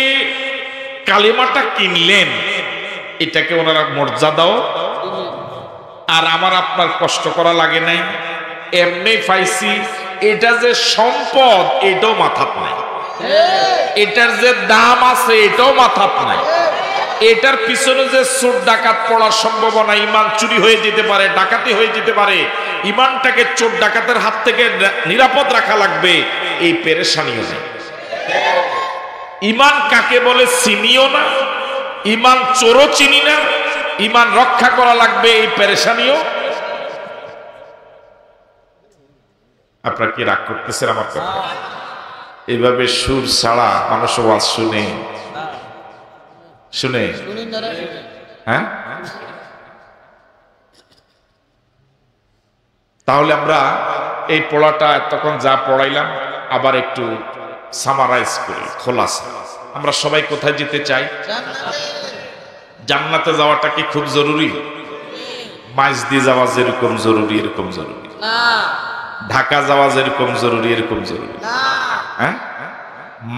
Speaker 1: কালেমাটা কিনলেন, এটাকে ওনারা মর্যাদাও, আর আমার আপনার কষ্ট করা লাগে নাই, এমনি পাইছি। এটা যে সম্পদ এটাও মাথাত নাই, এটার যে দাম আছে এটাও মাথাত নাই, এটার পিছনে যে চোর ডাকাত পড়ার সম্ভাবনা, ইমান চুরি হয়ে যেতে পারে, ডাকাতি হয়ে যেতে পারে, ইমানটাকে চোর ডাকাতের হাত থেকে নিরাপদ রাখা লাগবে, এই পেরেশানিও নেই। ইমান কাকে বলে চিনিও না, ইমান চোরও চিনি না, ইমান রক্ষা করা লাগবে, এই পেরেশানিও। আপনারা কি রাগ করতেছেন আমার কথা? এইভাবে সুর ছাড়া মানুষ ওয়াজ শুনে শুনে, হ্যাঁ? তাহলে আমরা এই পড়াটা তখন যা পড়াইলাম আবার একটু সামারাইজ করি, খোলাসা। আমরা সবাই কোথায় যেতে চাই? জান্নাতে যাওয়াটা কি খুব জরুরি? মাইজ দিয়ে যাওয়া যেরকম জরুরি এরকম জরুরি, ঢাকা যাওয়া যেরকম জরুরি এরকম জরুরি, হ্যাঁ?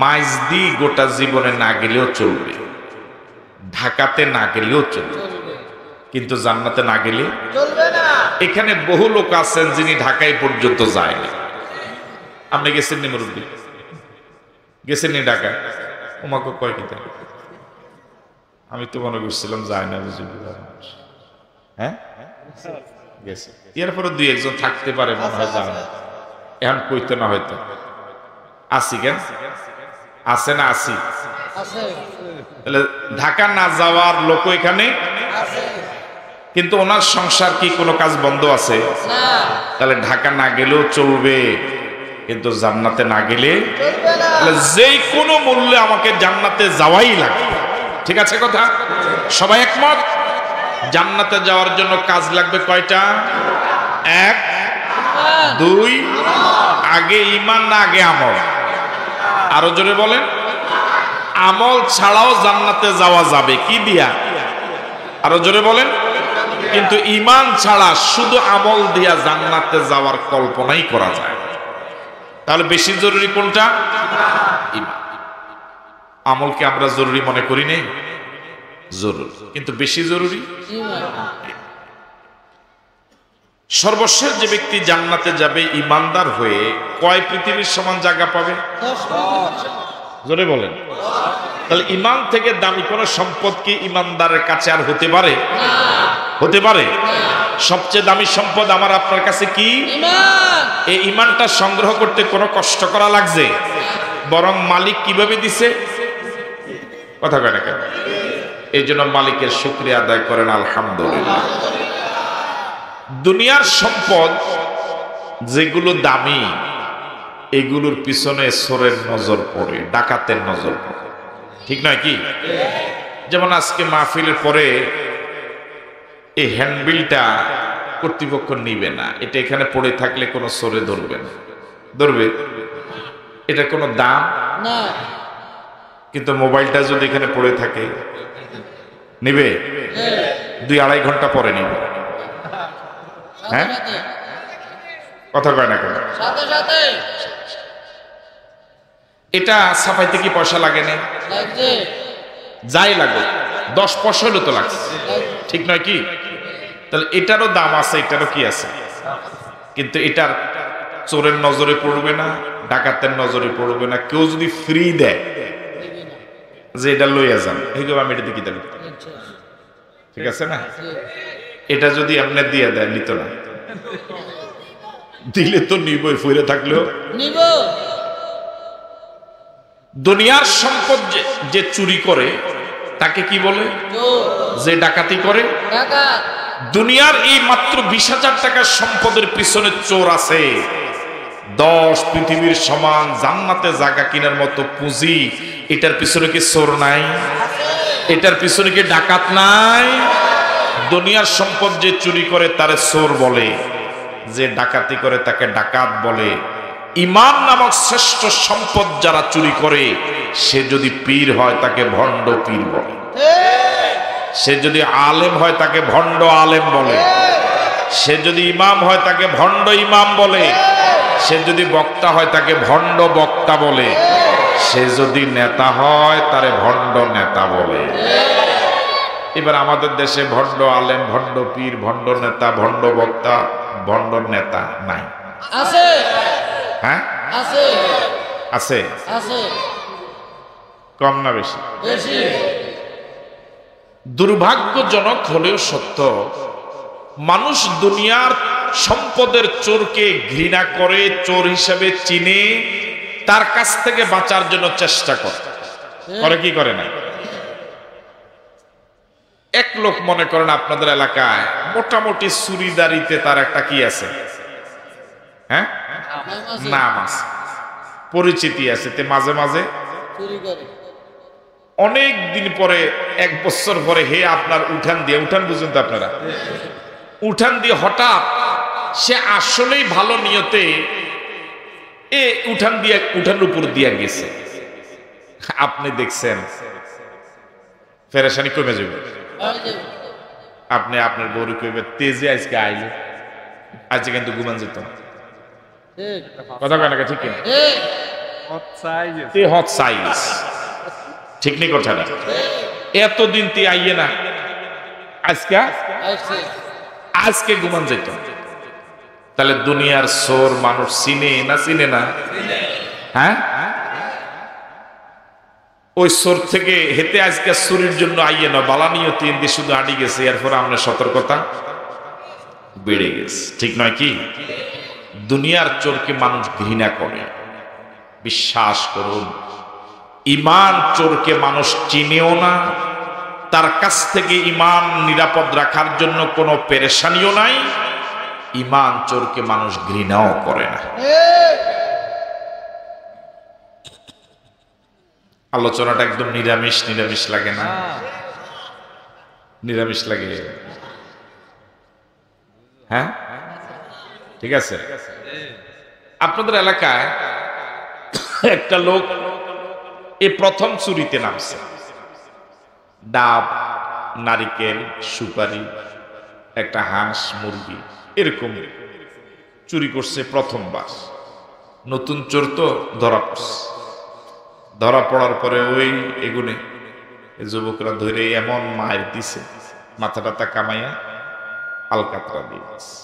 Speaker 1: মাইজ দিয়ে গোটা জীবনে না গেলেও চলবে, ঢাকাতে না গেলেও চলবে, কিন্তু জান্নাতে না গেলে চলবে না। এখানে বহু লোক আছেন যিনি ঢাকায় পর্যন্ত যায়নি। আপনি গেছেন নি মুরব্বী? গেছেন নি ঢাকা? ওমাকে কয় কি? আমি তো মনে করছিলাম যায় না, বুঝি? হ্যাঁ, গেছে। এরপরে 2-1 জন থাকতে পারে মনে হয় যায় না, এখন কইতে না হয়তো। আসি কেন? আছে না? আসি। তাহলে ঢাকা না যাওয়ার লোক এখানে, কিন্তু ওনার সংসার কি কোনো কাজ বন্ধ আছে? তাহলে ঢাকা না গেলেও চলবে, কিন্তু জান্নাতে না গেলে যে কোনো মূল্যে আমাকে জান্নাতে যাওয়াই লাগবে। ঠিক আছে কথা? সবাই একমত? জান্নাতে যাওয়ার জন্য কাজ লাগবে কয়টা? 1, 2, আগে ঈমান না আগে আমল? আরো জোরে বলেন। আমল ছাড়াও জান্নাতে যাওয়া যাবে, কি দিয়া? আরো জোরে বলেন। কিন্তু ঈমান ছাড়া শুধু আমল দিয়া জান্নাতে যাওয়ার কল্পনাই করা যায়। তাহলে বেশি জরুরি কোনটা? ঈমান। আমলকে আমরা জরুরি মনে করি নেই? জরুরি, কিন্তু বেশি জরুরি ঈমান। সর্বশেষ যে ব্যক্তি জান্নাতে যাবে ইমানদার হয়ে, কয় পৃথিবীর সমান জায়গা পাবে? 10। জোরে বলেন। তাহলে ঈমান থেকে দামি কোন সম্পদ কি ইমানদারের কাছে আর হতে পারে? হতে পারে? সবচেয়ে দামি সম্পদ আমার আপনার কাছে কি? ঈমান। এই ঈমানটা সংগ্রহ করতে কোনো কষ্ট করা লাগছে? বরং মালিক কিভাবে দিছে? কথা কয় না কেন? এই জন্য মালিকের শুকরিয়া আদায় করেন আলহামদুলিল্লাহ। দুনিয়ার সম্পদ যেগুলো দামি, এগুলোর পিছনে চোরের নজর পড়ে, ডাকাতের নজর পড়ে, ঠিক নয় কি? যেমন আজকে মাহফিলের পরে এই হ্যান্ডবিলটা কর্তৃপক্ষ নিবে না, এটা এখানে পড়ে থাকলে কোনো সরে ধরবে না, ধরবে? এটা কোনো দাম
Speaker 3: না,
Speaker 1: কিন্তু মোবাইলটা যদি এখানে পড়ে থাকে নিবে? 2-2.5 ঘন্টা পরে নিবে। হ্যাঁ, কথা কয় না কেন?
Speaker 3: সাথে সাথে
Speaker 1: এটা সাফাইতে কি পয়সা লাগে না?
Speaker 3: লাগছে,
Speaker 1: যাই লাগে 10 পয়সা হলে তো লাগছে, ঠিক নয় কি? তাহলে এটারও দাম আছে, এটারও কি আছে, কিন্তু এটার চোরের নজরে পড়বে না, ডাকাতের নজরে পড়বে না। কেউ যদি ফ্রি দেয় যে এটা লইয়া যান, এইগুলো আমি এটা দেখি দেব, ঠিক আছে না? এটা যদি আপনি দিয়ে দেয়, নিত না, দিলে তো নিবই, ফিরে থাকলেও
Speaker 3: নিব।
Speaker 1: দুনিয়ার সম্পদ যে চুরি করে তাকে কি বলে? যে ডাকাতি করে।
Speaker 3: ডাকাত।
Speaker 1: দুনিয়ার এই মাত্র 20,000 টাকার সম্পদের পিছনে চোর আছে 10 পৃথিবীর সমান, জান্নাতে জায়গা কেনার মতো পুঁজি। এটার পিছনে কি চোর নাই? এটার পিছনে কি ডাকাত নাই? দুনিয়ার সম্পদ যে চুরি করে তারে চোর বলে, যে ডাকাতি করে তাকে ডাকাত বলে। ঈমান নামক শ্রেষ্ঠ সম্পদ যারা চুরি করে, সে যদি পীর হয় তাকে ভণ্ড পীর বলে, সে যদি আলেম হয় তাকে ভণ্ড আলেম বলে, সে যদি ইমাম হয় তাকে ভণ্ড ইমাম বলে, সে যদি বক্তা হয় তাকে ভণ্ড বক্তা বলে, সে যদি নেতা হয় তারে ভণ্ড নেতা বলে। এবার আমাদের দেশে ভণ্ড আলেম, ভণ্ড পীর, ভণ্ড নেতা, ভণ্ড বক্তা, ভণ্ড নেতা নাই?
Speaker 3: আছে।
Speaker 1: হ্যাঁ,
Speaker 3: আছে।
Speaker 1: আছে।
Speaker 3: আছে।
Speaker 1: কম না বেশি?
Speaker 3: বেশি।
Speaker 1: দুর্ভাগ্যজনক হলেও সত্য, মানুষ দুনিয়ার সম্পদের চোরকে ঘৃণা করে, চোর হিসেবে চিনে, তার কাছ থেকে বাঁচার জন্য চেষ্টা করে কি করে না? এক লোক মনে করেন আপনাদের এলাকায় মোটামুটি চুরিদারিতে তার একটা কি আছে, হ্যাঁ, নাম আছে, পরিচিতি আছে, তে মাঝে মাঝে
Speaker 3: চুরি করে।
Speaker 1: অনেক দিন পরে, 1 বছর পরে, হে আপনার উঠান দিয়ে, উঠান বুঝুন তো আপনারা, উঠান দিয়ে হঠাৎ সে আসলেই ভালো নিয়তে এ উঠান দিয়ে, উঠান উপর দিয়ে গেছে, আপনি দেখছেন ফেরেশানি কমে যাবে। আপনি আপনার বউরে কইবে তেজে আজকে আইলে, আজকে কিন্তু ঘুমান যেত না, কথা কয় না? ঠিক কিনা? হট সাইজ, ঠিক নেই কথাটা? এতদিন তে আইয়ে না, আজকে ঘুমান যেত। তাহলে দুনিয়ার চোর মানুষ চিনে না চিনে না? হ্যাঁ, ওই চোর থেকে হেতে আজকে চুরির জন্য আইয়ে না, বালানিও 3 দিয়ে শুধু আড়ি গেছে, এরপর আমরা সতর্কতা বেড়ে গেছে, ঠিক নয় কি? দুনিয়ার চোরকে মানুষ ঘৃণা করে, বিশ্বাস করুন। ঈমান চোরকে মানুষ চিনেও না, তার কাছ থেকে ঈমান নিরাপদ রাখার জন্য কোনো পেরেশানিও নাই। ঈমান চোরকে মানুষ ঘৃণাও করে না। আলোচনাটা একদম নিরামিষ নিরামিষ লাগে না? নিরামিষ লাগে, হ্যাঁ, ঠিক আছে। আপনাদের এলাকায় একটা লোক এই প্রথম চুরিতে নামছে, ডাব, নারিকেল, সুপারি, একটা হাঁস, মুরগি, এরকম চুরি করছে প্রথমবার। নতুন চোর তো ধরা পড়ছে, ধরা পড়ার পরে ওই এগুনে যুবকরা ধরে এমন মায়ের দিছে, মাথা টাথা কামাইয়া আলকাতরা দিয়েছে।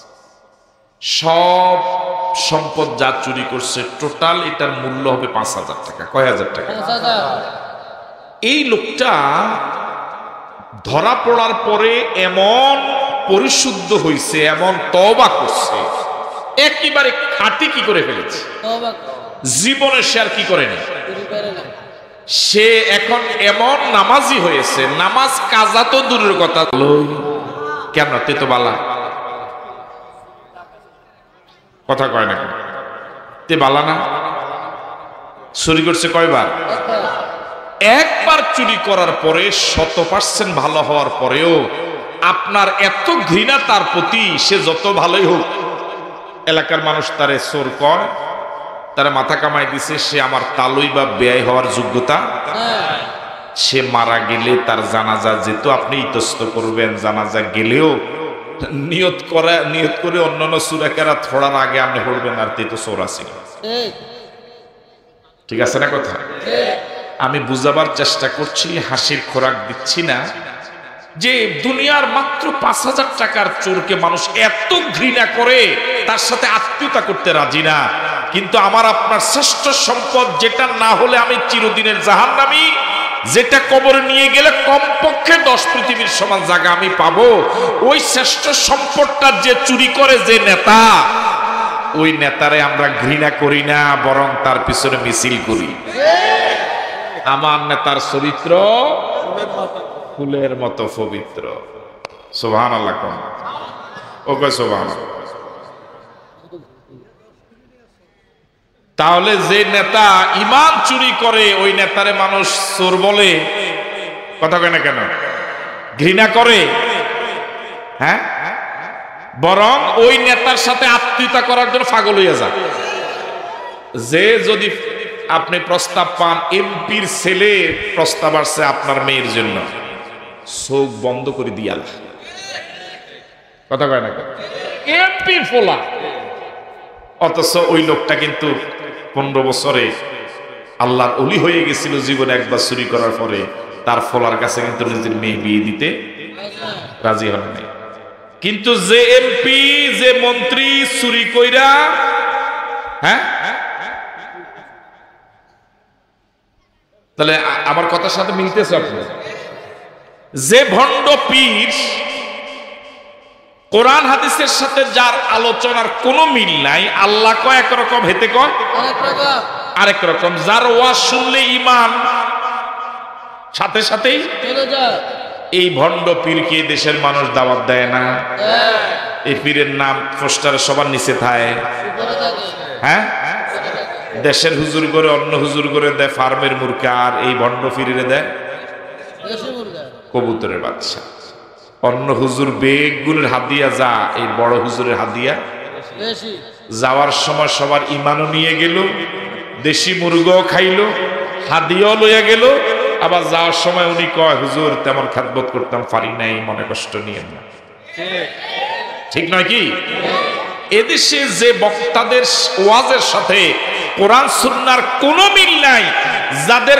Speaker 1: সব সম্পদ যা চুরি করছে টোটাল এটার মূল্য হবে 5,000 টাকা। কয় হাজার টাকা? এই লোকটা ধরা পড়ার পরে এমন পরিশুদ্ধ হইছে, এমন তওবা করছে, একেবারে খাঁটি কি করে ফেলেছে, জীবনে সে আর কি করেনি। সে এখন এমন নামাজি হয়েছে, নামাজ কাজা তো দূরের কথা, কেন তে বালা, কথা কয় না, তে বালা না? চুরি করছে কয়বার? একবার চুরি করার পরে 100% ভালো হওয়ার পরেও আপনার এত ঘৃণা তার প্রতি, সে যত ভালোই হোক, এলাকার মানুষ তারে চোর কয়, তারা মাথা কামাই দিছে, সে আমার তালুই বা ব্যয় হওয়ার যোগ্যতা, সে মারা গেলে তার জানাজা যেহেতু আপনি ইতস্ত করবেন, জানাজা গেলেও নিয়ত করে অন্যান্য সুরাকেরা থোড়ার আগে আপনি পড়বেন, আর তুই তো চোর আছি। ঠিক আছে না কথা? আমি বুঝাবার চেষ্টা করছি, হাসির খোরাক দিচ্ছি না, যে দুনিয়ার মাত্র 5,000 টাকার চোরকে মানুষ এত ঘৃণা করে, তার সাথে আত্মীয়তা করতে রাজি না। কিন্তু আমার আপনার শ্রেষ্ঠ সম্পদ, যেটা না হলে আমি চিরদিনের জাহান্নামী, যেটা কবরে নিয়ে গেলে কমপক্ষে 10 পৃথিবীর সমান জায়গা আমি পাবো, ওই শ্রেষ্ঠ সম্পদটা যে চুরি করে যে নেতা, ওই নেতারে আমরা ঘৃণা করি না, বরং তার পিছনে মিছিল করি। আমার নেতার চরিত্র ফুলের মতো পবিত্র। সুবহানাল্লাহ কোন ওকে সুবহানাল্লাহ। তাহলে যে নেতা ঈমান চুরি করে, ওই নেতারে মানুষ চোর বলে, কথা কয় না কেন? ঘৃণা করে, হ্যাঁ? বরং ওই নেতার সাথে আত্মীয়তা করার জন্য পাগল হইয়া যায়। যে যদি আপনি প্রস্তাব পান, এমপির ছেলে প্রস্তাব আসছে আপনার মেয়ের জন্য, চোখ বন্ধ করে দিয়াল, কথা কয় না কেন? এমপির ফোলা, অথচ ওই লোকটা কিন্তু 15 বছরে আল্লাহর ওলি হয়ে গেছিল, জীবনে একবার চুরি করার পরে তার ফলার কাছে কিন্তু নিজের মেয়ে বিয়ে দিতে রাজি হন নাই। কিন্তু যে এমপি, যে মন্ত্রী চুরি কইরা, হ্যাঁ, তাহলে আমার কথার সাথে মিলতেছে আপনার? যে ভণ্ড পীর, কোরআন হাদিসের সাথে যার আলোচনার কোনো মিল নাই, আল্লাহ কয় একরকম, হেতে কয় আরেক রকম, যার ওয়াজ শুনলে ঈমান সাথে সাথেই
Speaker 3: চলে যায়,
Speaker 1: এই ভণ্ড পীরকে দেশের মানুষ দাওয়াত দেয় না। এই পীরের নাম পোস্টারে সবার নিচে থাকে, হ্যাঁ, দেশের হুজুর করে অন্য হুজুর করে দেয় ফার্মের মুরগা, আর এই ভণ্ড পীরে দেয় কবুতরের বাচ্চা। অন্য হুজুর বেগুনের হাদিয়া যা, এই বড় হুজুরের হাদিয়া যাওয়ার সময় সবার ঈমানও নিয়ে গেল, দেশি মুরগাও খাইলো, হাদিয়াও লইয়া গেল, আবার যাওয়ার সময় উনি কয়, হুজুর তেমন খেদমত করতাম পারি নাই, মনে কষ্ট নিয়ে না। ঠিক নয় কি? এদেশে যে বক্তাদের ওয়াজের সাথে কোরআন সুন্নাহর কোনো মিল নাই, যাদের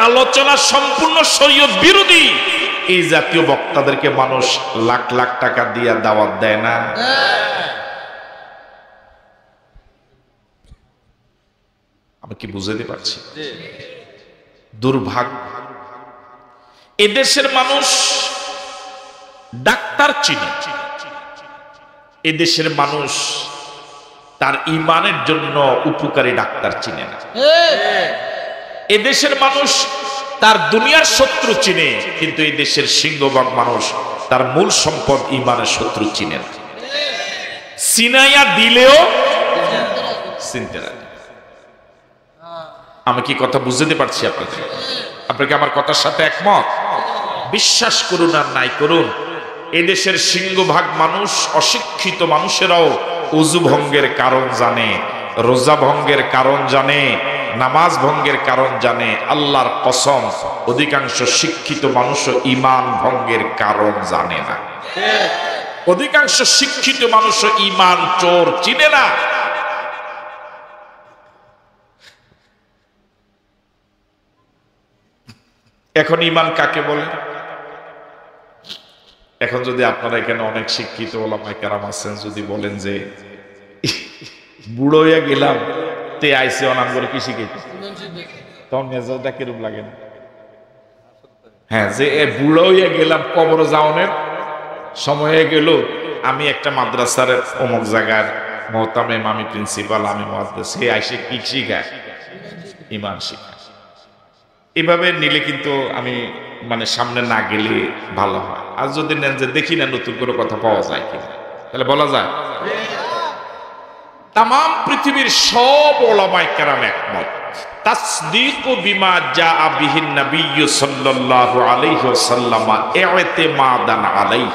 Speaker 1: আলোচনা সম্পূর্ণ শরীয়ত বিরোধী, এই জাতীয় বক্তাদেরকে মানুষ লাখ লাখ টাকা দিয়ে দাওয়াত দেয় না। আমি কি বুঝাতে পারছি? দুর্ভাগ্য, এদেশের মানুষ ডাক্তার চিনে, এদেশের মানুষ তার ঈমানের জন্য উপকারী ডাক্তার চিনে না। এদেশের মানুষ তার দুনিয়ার শত্রু চিনে, কিন্তু এই দেশের সিংহভাগ মানুষ তার মূল সম্পদ ঈমানের শত্রু চিনে না। চিনাইয়া দিলেও চিনতে না। আমি কি কথা বুঝতে পারছি আপনাকে? আপনাকে আমার কথার সাথে একমত? বিশ্বাস করুন আর নাই করুন, এদেশের সিংহভাগ মানুষ, অশিক্ষিত মানুষেরাও ওযু ভঙ্গের কারণ জানে, রোজা ভঙ্গের কারণ জানে, নামাজ ভঙ্গের কারণ জানে। আল্লাহর কসম, অধিকাংশ শিক্ষিত মানুষও ঈমান ভঙ্গের কারণ জানে না। অধিকাংশ শিক্ষিত মানুষও ঈমান চোর চিনে না। এখন ঈমান কাকে বলে? এখন যদি আপনারা এখানে অনেক শিক্ষিত ওলামায়ে কেরাম আছেন, যদি বলেন যে বুড়ো হয়ে গেলাম তে আইসে অনাম করে কি শিখাইতে, তখন মেজাজটা কিরূপ লাগে না? হ্যাঁ, যে বুড়ো হয়ে গেলাম, কবর যাওনের সময় হয়ে গেল, আমি একটা মাদ্রাসার অমুক জায়গার মোহতামেম, আমি প্রিন্সিপাল, আমি মুয়াদ্দিস, সে আইসে কি শিখায়? ঈমান শিখায়। এভাবে নিলে কিন্তু আমি মানে সামনে না গেলে ভালো হয়। আর যদি নেন যে দেখি না নতুন করে কথা পাওয়া যায় কিনা, তাহলে বলা যায়। তাম পৃথিবীর সব ওলামায়ে কেরাম একমত, তাসদীকু বিমা জাআ বিহিন নবিয়্যু সাল্লাল্লাহু আলাইহি ওয়াসাল্লাম ইতিমাদান আলাইহি।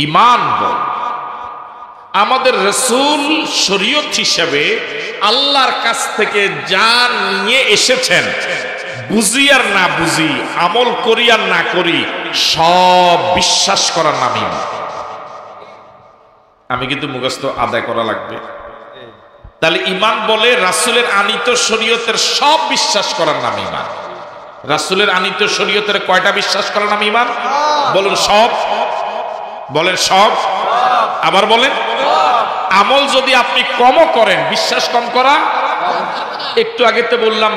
Speaker 1: ঈমান বল, আমাদের রাসূল শরীয়ত হিসেবে আল্লাহর কাছ থেকে যা নিয়ে এসেছেন, বুঝি আর না বুঝি, আমল করি আর না করি, সব বিশ্বাস করার নাম ঈমান। আমি কিন্তু মুখস্থ আদায় করা লাগবে। তাহলে ঈমান বলে রাসূলের আনিত শরীয়তের সব বিশ্বাস করার নাম ঈমান। রাসূলের আনিত শরীয়তের কয়টা বিশ্বাস করার নাম ঈমান? বলুন সব, বলেন সব, আবার বলেন। আমল যদি আপনি কমও করেন, বিশ্বাস কম করা। একটু আগে তো বললাম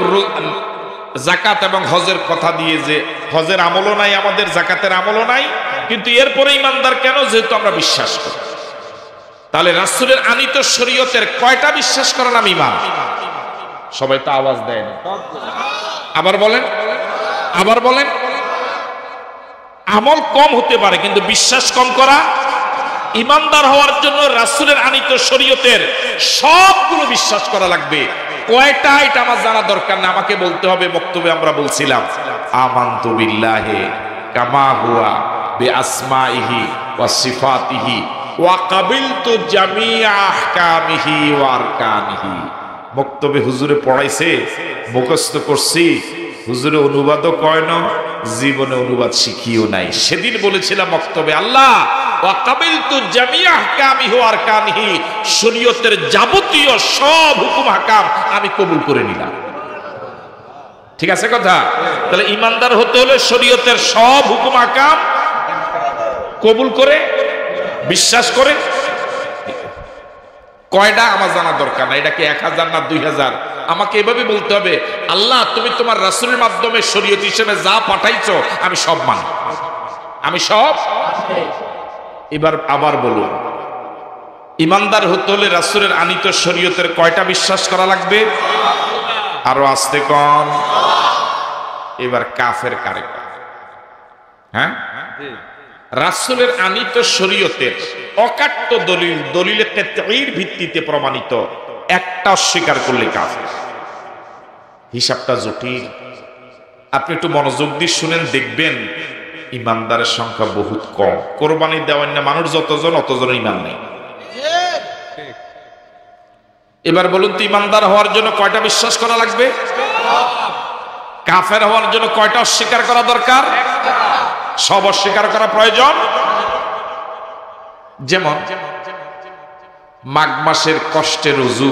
Speaker 1: যাকাত এবং হজের কথা দিয়ে, যে হজের আমলও নাই আমাদের, যাকাতের আমলও নাই, কিন্তু এরপরে ঈমানদার কেন? যেহেতু আমরা বিশ্বাস করি। তাহলে রাসূলের আনিত শরীয়তের কয়টা বিশ্বাস করার নাম ঈমান? সবাই তো আওয়াজ দেয় না। আবার বলেন, আবার বলেন। আমল কম হতে পারে কিন্তু বিশ্বাস কম করা। ঈমানদার হওয়ার জন্য রাসূলের আনিত শরীয়তের সবগুলো বিশ্বাস করা লাগবে। কয়টা এটা আমার জানা দরকার না, আমাকে বলতে হবে। বক্তব্যে আমরা বলছিলাম আমানতু বিল্লাহি কামা হুয়া বিআসমাইহি ওয়া সিফাতিহি ওয়া কাবিলতু জামিআ আহকামিহি ওয়া আরকানিহি। বক্তব্যে হুজুরে পড়াইছে, মুখস্থ করছি, হুজুরে অনুবাদও কয় না, জীবনে অনুবাদ শিখিও নাই। সেদিন বলেছিলাম বক্তব্যে, আল্লাহ ওয়া কাবিলতু জামিআ আহকামিহি ওয়া আরকানিহি, শরীয়তের যাবতীয় সব হুকুম হাকাম আমি কবুল করে নিলাম। ঠিক আছে কথা? তাহলে ঈমানদার হতে হলে শরীয়তের সব হুকুম হাকাম কবুল করে বিশ্বাস করে। কয়টা আমার জানা দরকার না, এটা কি 1000 না 2000? আমাকে এভাবে বলতে হবে, আল্লাহ তুমি তোমার রাসূলের মাধ্যমে শরীয়ত হিসেবে যা পাঠাইছো আমি সব মানি, আমি সব। এবার আবার বলুন, ঈমানদার হতে হলে রাসূলের আনিত শরীয়তের কয়টা বিশ্বাস করা লাগবে? আরো আস্তে কম। এবার কাফের কারে? হ্যাঁ, রাসূলের আনিত শরীয়তের অকাট্য দলিল, দলিলে কিতাবের ভিত্তিতে প্রমাণিত একটা অস্বীকার করলে কাফের। হিসাবটা জটিল। আপনি একটু মনোযোগ দিয়ে শুনেন, দেখবেন ঈমানদারের সংখ্যা বহুত কম। কোরবানি দেওয়ার না মানুষ যতজন, অতজন ঈমান নেই। এবার বলুন তো, ঈমানদার হওয়ার জন্য কয়টা বিশ্বাস করা লাগবে? কাফের হওয়ার জন্য কয়টা অস্বীকার করা দরকার? সব অস্বীকার করা প্রয়োজন। যেমন মাঘ মাসের কষ্টের রোজু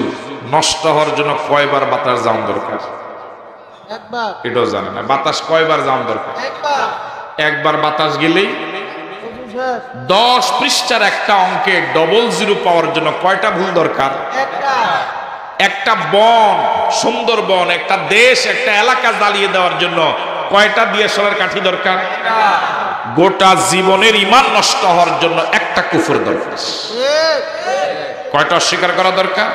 Speaker 1: নষ্ট হওয়ার জন্য কয়বার বাতাস যাওয়া দরকার?
Speaker 3: একবার।
Speaker 1: এটাও জানে না। বাতাস কয়বার যাওয়া দরকার?
Speaker 3: একবার।
Speaker 1: একবার বাতাস গেলেই 10 পৃষ্ঠার একটা অঙ্কে ডবল জিরো পাওয়ার জন্য কয়টা ভুল দরকার? একটা বন, সুন্দর বন, একটা দেশ, একটা এলাকা জ্বালিয়ে দেওয়ার জন্য কয়টা দিয়াশলার কাঠি দরকার? গোটা জীবনের ঈমান নষ্ট হওয়ার জন্য একটা কুফর দরকার। কয়টা অস্বীকার করা দরকার?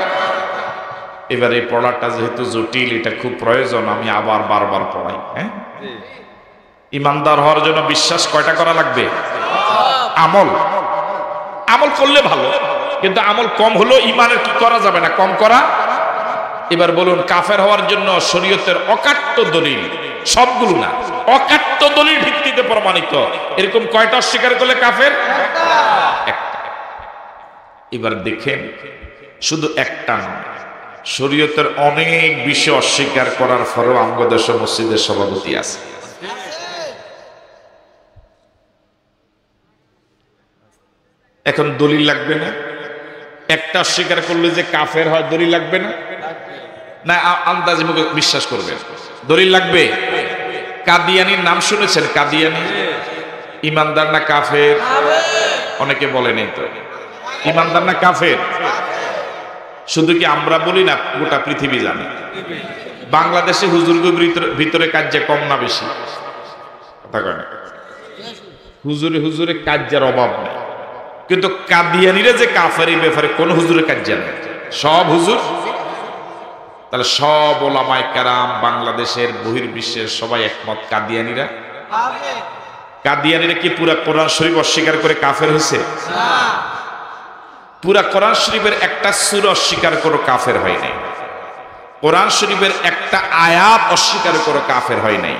Speaker 1: এবার এই পড়াটা যেহেতু জটিল, এটা খুব প্রয়োজন, আমি আবার বারবার পড়াই। হ্যাঁ, ঈমানদার হওয়ার জন্য বিশ্বাস কয়টা করা লাগবে? আমল। আমল করলে ভালো, কিন্তু আমল কম হলো ঈমানের কি করা যাবে না, কম করা। এবার বলুন, কাফের হওয়ার জন্য শরীয়তের অকাট্য দলিল, সবগুলো না, অকাট্য দলিল ভিত্তিতে প্রমাণিত এরকম কয়টা অস্বীকার করলে কাফের? একটা। এবার দেখেন, শুধু একটা নয়, শরীয়তের অনেক বিষয় অস্বীকার করার পরেও আমগো দেশ মসজিদের সভাপতি আছে। এখন দলিল লাগবে না? একটা অস্বীকার করলে যে কাফের হয়, দলিল লাগবে না? না আন্দাজে মুখে বিশ্বাস করবেন, দলিল লাগবে? কাদিয়ানির নাম শুনেছেন? কাদিয়ানি ঈমানদার না কাফের? অনেকে বলেন এই তো ঈমানদার না কাফের। শুধু কি আমরা বলি না, গোটা পৃথিবী জানে। বাংলাদেশে হুজুরদের ভিতরে কাজ কম না বেশি? কথা কয় না? হুজুরে হুজুরে কাজের অভাব নেই, কিন্তু কাদিয়ানিরা যে কাফের এই ব্যাপারে কোন হুজুরের কাজ নেই, সব হুজুর। তাহলে সব ওলামায়ে কেরাম, বাংলাদেশের বহির্বিশ্বের সবাই একমত কাদিয়ানিরা। কাদিয়ানিরা কি পুরা কোরআন শরীফ অস্বীকার করে কাফের হয়েছে? পুরা কোরআন শরীফের একটা সূরা অস্বীকার করে কাফের হয় নাই। কোরআন শরীফের একটা আয়াত অস্বীকার করে কাফের হয় নাই,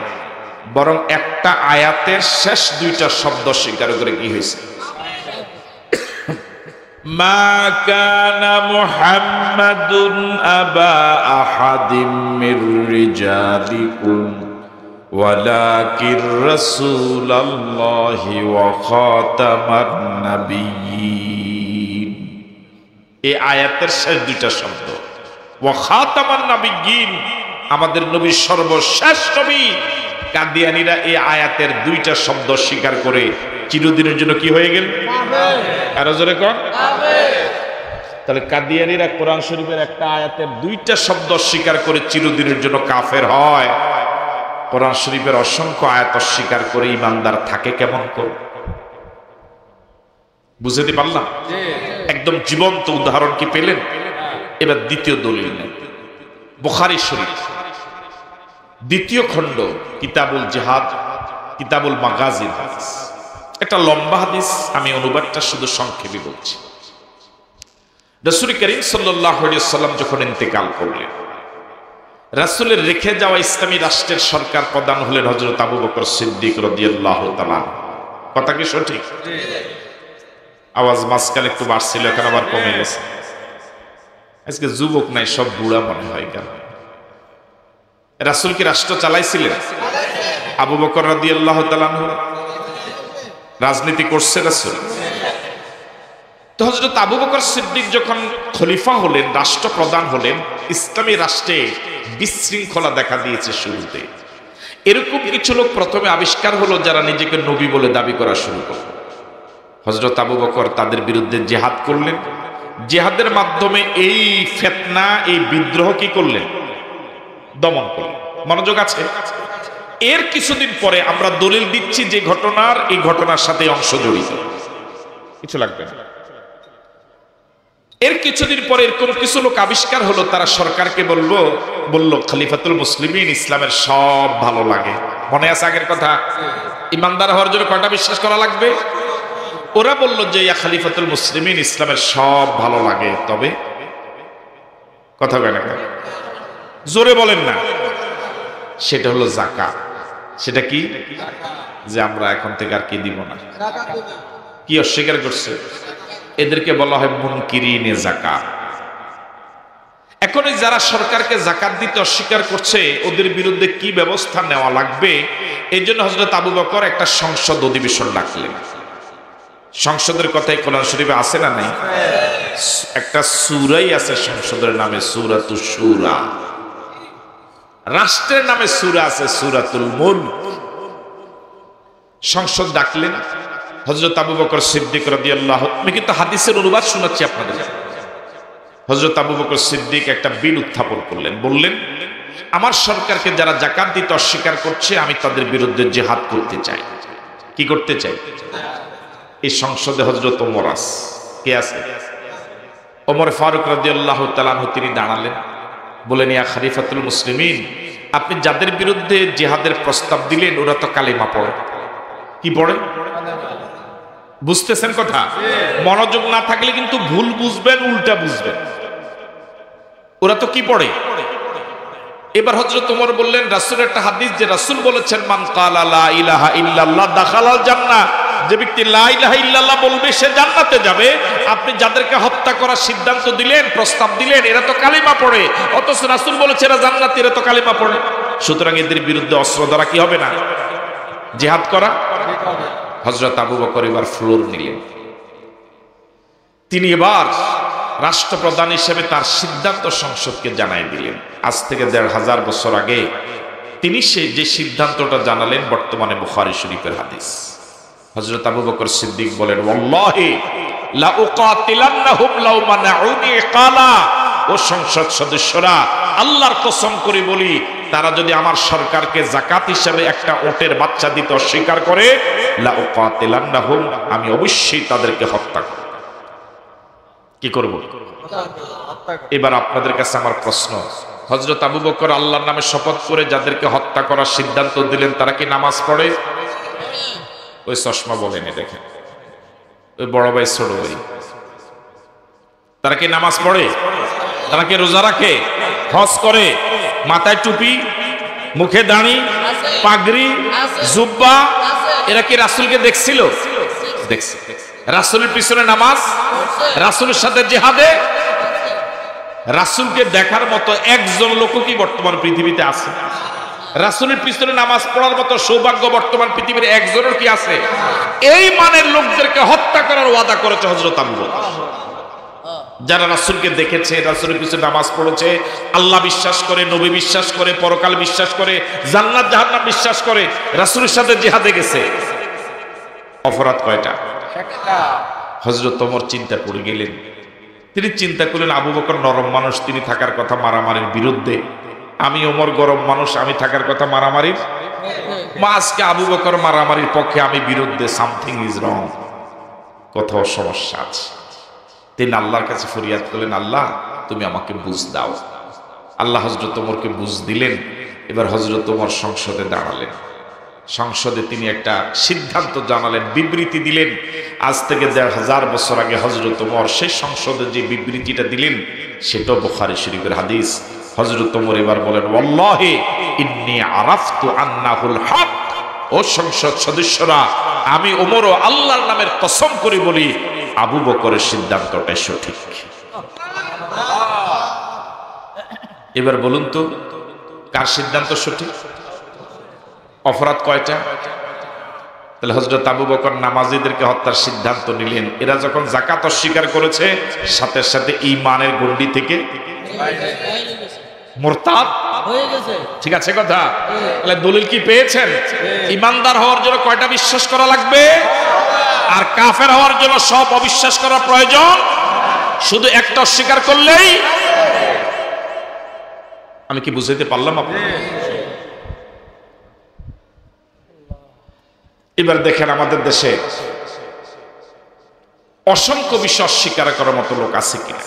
Speaker 1: বরং একটা আয়াতের শেষ দুইটা শব্দ অস্বীকার করে কি হয়েছে? মা কানা মুহাম্মাদুন আবা আহাদিম মির রিজালিকুম ওয়ালাকির রাসূলুল্লাহি ওয়া খাতামান নাবিয়্যিন। এই আয়াতের শেষ দুইটা শব্দ ওয়া খাতামান নাবিয়্যিন, আমাদের নবী সর্বশেষ নবী। কাদিয়ানীরা এই আয়াতের দুইটা শব্দ স্বীকার করে চিরদিনের জন্য কি হয়ে গেল? আরো জোরে কর। তাহলে কাদিয়ানীরা কোরআন শরীফের একটা আয়াতের দুইটা শব্দ স্বীকার করে চিরদিনের জন্য কাফের হয়, কোরআন শরীফের অসংখ্য আয়াত অস্বীকার করে ইমানদার থাকে কেমন করে? বুঝতে পারলাম? একদম জীবন্ত উদাহরণ কি পেলেন? এবার দ্বিতীয় দলিল নেন, বুখারী শরীফ দ্বিতীয় খণ্ড কিতাবুল জিহাদ কিতাবুল মাগাজির হাদিস। একটা লম্বা হাদিস, আমি অনুবাদটা শুধু সংক্ষেপে বলছি। রাসূল করিম সাল্লাল্লাহু আলাইহি ওয়াসাল্লাম যখন ইন্তেকাল করলেন, রাসূলের রেখে যাওয়া ইসলামী রাষ্ট্রের সরকার প্রধান হলেন হযরত আবু বকর সিদ্দিক রাদিয়াল্লাহু তাআলা। কথা কি সঠিক? আওয়াজ মাঝখানে একটু বাড়ছিল, এখন আবার কমে গেছে। আজকে যুবক নাই, সব বুড়া মনে হয়। কেন? রাসূল কি রাষ্ট্র চালাইছিলেন? আবু বকর রাদিয়াল্লাহু তাআলা রাজনীতি করছে রাসূল? তো হযরত আবু বকর সিদ্দিক যখন খলিফা হলেন, রাষ্ট্রপ্রধান হলেন, ইসলামী রাষ্ট্রে বিশৃঙ্খলা দেখা দিয়েছে শুরুতে। এরকম কিছু লোক প্রথমে আবিষ্কার হলো যারা নিজেকে নবী বলে দাবি করা শুরু করল। হযরত আবু বকর তাদের বিরুদ্ধে জিহাদ করলেন। জিহাদের মাধ্যমে এই ফিতনা, এই বিদ্রোহ কি করলেন? দমন করলেন। মনোযোগ আছে? এর কিছুদিন পরে আমরা দলিল দিচ্ছি যে ঘটনার, এই ঘটনার সাথে অংশ জড়িত, কিছু লাগবে না। এর কিছুদিন পরে এরকম কিছু লোক আবিষ্কার হলো, তারা সরকারকে বলল খলিফাতুল মুসলিমিন, ইসলামের সব ভালো লাগে। মনে আছে আগের কথা? ইমানদার হওয়ার জন্য কয়টা বিশ্বাস করা লাগবে? ওরা বলল যে ইয়া খলিফাতুল মুসলিমিন, ইসলামের সব ভালো লাগে, তবে কথা বলে না, জোরে বলেন না। সেটা হলো যাকাত। সেটা কি? যে আমরা এখন থেকে আর কি দিব না। কি অস্বীকার করছে? এদেরকে বলা হয় মুনকিরিনে যাকাত। এখন যারা সরকারকে যাকাত দিতে অস্বীকার করছে, ওদের বিরুদ্ধে কি ব্যবস্থা নেওয়া লাগবে, এই জন্য হযরত আবু বকর একটা সংসদ অধিবেশন ডাকলেন। সংসদের কথাই কোরআন শরীফে আছে না নাই? একটা সূরাই আছে সংসদের নামে, সূরাতুশ শুরা। রাষ্ট্রের নামে সূরা আছে, সূরাতুল মুলক। সংসদ ডাকলেন হযরত আবু বকর সিদ্দিক রাদিয়াল্লাহু। আমি কিন্তু হাদিসের অনুবাদ শোনাচ্ছি আপনাদের। হযরত আবু বকর সিদ্দিক একটা বিল উত্থাপন করলেন, বললেন আমার সরকারকে যারা যাকাত দিতে অস্বীকার করছে, আমি তাদের বিরুদ্ধে জিহাদ করতে চাই। কি করতে চাই? এই সংসদে হযরত ওমর আছে। কে আছে? ওমর ফারুক রাদিয়াল্লাহু তাআলা আনহু তিনি দাঁড়ালেন, বলেন ইয়া খলিফাতুল মুসলিমিন, আপনি যাদের বিরুদ্ধে জিহাদের প্রস্তাব দিলেন ওরা তো কালিমা পড়ে। কি পড়ে? বুঝতেছেন কথা? মনোযোগ না থাকলে কিন্তু ভুল বুঝবেন, উল্টা বুঝবেন। ওরা তো কি পড়ে? এবার হযরত ওমর বললেন, রাসূলের একটা হাদিস যে রাসূল বলেছেন মান ক্বালা লা ইলাহা ইল্লাল্লাহ দাখালাল জান্নাহ, যে ব্যক্তি লা ইলাহা ইল্লাল্লাহ বলবে সে জান্নাতে যাবে। আপনি যাদেরকে হত্যা করার সিদ্ধান্ত দিলেন, প্রস্তাব দিলেন, এরা তো কালিমা পড়ে, অথচ রাসূল বলেছে এরা জান্নাতি, এরা তো কালিমা পড়ে। সুতরাং এদের বিরুদ্ধে অস্ত্র দ্বারা কি হবে না? জিহাদ করা। হযরত আবু বকর এবার ফ্লোর নিলেন। তিনি এবার রাষ্ট্রপ্রধান হিসেবে তার সিদ্ধান্ত সংসদকে জানাই দিলেন। আজ থেকে ১৫০০ বছর আগে তিনি যে সিদ্ধান্তটা জানালেন, বর্তমানে বুখারী শরীফের হাদিস। হযরত আবু বকর সিদ্দিক বলেন, ওয়াল্লাহি লা উকাতিলান্নাহুম লাউ মানাউনি ক্বালা। ও সংসদ সদস্যরা, আল্লাহর কসম করে বলি, তারা যদি আমার সরকারকে যাকাত হিসেবে একটা ওটের বাচ্চা দিতে অস্বীকার করে, লা উকাতিলান্নাহুম, আমি অবশ্যই তাদেরকে হত্যা করব। কি করব? এবার আপনাদের কাছে আমার প্রশ্ন, হযরত আবু বকর আল্লাহর নামে শপথ করে যাদেরকে হত্যা করার সিদ্ধান্ত দিলেন, তারা কি নামাজ পড়ে? ওই চশমা বলেন, দেখেন ওই বড় ভাই ছোট ভাই, তারা কি নামাজ পড়ে? তারা কি রোজা রাখে? হজ করে, মাথায় টুপি, মুখে দাড়ি, পাগড়ি, জুব্বা, এরা কি রাসূলকে দেখছিল? দেখছে। রাসূলের পিছনে নামাজ, রাসূলের সাথে জিহাদে। রাসূলকে দেখার মতো একজন লোক কি বর্তমান পৃথিবীতে আছে? রাসূলের পিছনে নামাজ পড়ার মতো সৌভাগ্য বর্তমান পৃথিবীর একজনের কি আছে? এই মানের লোকদেরকে হত্যা করার ওয়াদা করেছে হযরত আবু বকর। যারা রাসূলকে দেখেছে, রাসূলের পিছনে নামাজ পড়েছে, আল্লাহ বিশ্বাস করে, নবী বিশ্বাস করে, পরকাল বিশ্বাস করে, জান্নাত জাহান্নাম বিশ্বাস করে, রাসূলের সাথে জিহাদে গেছে। অপরাধ কয়টা?
Speaker 2: একটা।
Speaker 1: হযরত ওমর চিন্তা পড়ে গেলেন। তিনি চিন্তা করলেন আবু বকর নরম মানুষ, তিনি থাকার কথা মারামারির বিরুদ্ধে, আমি ওমর গরম মানুষ, আমি থাকার কথা মারামারির। আজকে আবু বকর মারামারির পক্ষে, আমি বিরুদ্ধে, সামথিং ইজ রং, কোথাও সমস্যা আছে। তিনি আল্লাহর কাছে ফরিয়াদ করলেন, আল্লাহ তুমি আমাকে বুঝ দাও। আল্লাহ হযরত ওমরকে বুঝ দিলেন। এবার হযরত ওমর সংসদে দাঁড়ালেন। সংসদে তিনি একটা সিদ্ধান্ত জানালেন, বিবৃতি দিলেন। আজ থেকে 1000 বছর আগে হযরত ওমর সেই সংসদে যে বিবৃতিটা দিলেন, সেটা বুখারী শরীফের হাদিস। হযরত ওমর এবার বলেন, ওয়াল্লাহি ইন্নী আরাফতু আন্নাহুল হক। ও সংসদ সদস্যরা, আমি ওমরও আল্লাহর নামের কসম করে বলি, আবু বকরের সিদ্ধান্তটাই সঠিক। এবার বলুন তো, কার সিদ্ধান্ত সঠিক? অপরাধ কয়টা? তাহলে হযরত আবু বকর নামাজীদেরকে হত্যার সিদ্ধান্ত নিলেন। এরা যখন যাকাত অস্বীকার করেছে, সাথে সাথে ঈমানের গণ্ডি থেকে মুরতাদ
Speaker 3: হয়ে গেছে।
Speaker 1: ঠিক আছে কথা? তাহলে দলিল কি পেয়েছেন? ঈমানদার হওয়ার জন্য কয়টা বিশ্বাস করা লাগবে? আর কাফের হওয়ার জন্য সব অবিশ্বাস করা প্রয়োজন? শুধু একটা অস্বীকার করলেই? আমি কি বুঝাইতে পারলাম আপনাকে? এবার দেখেন আমাদের দেশে অসংখ্য বিষয় অস্বীকার করার মতো লোক আছে কিনা।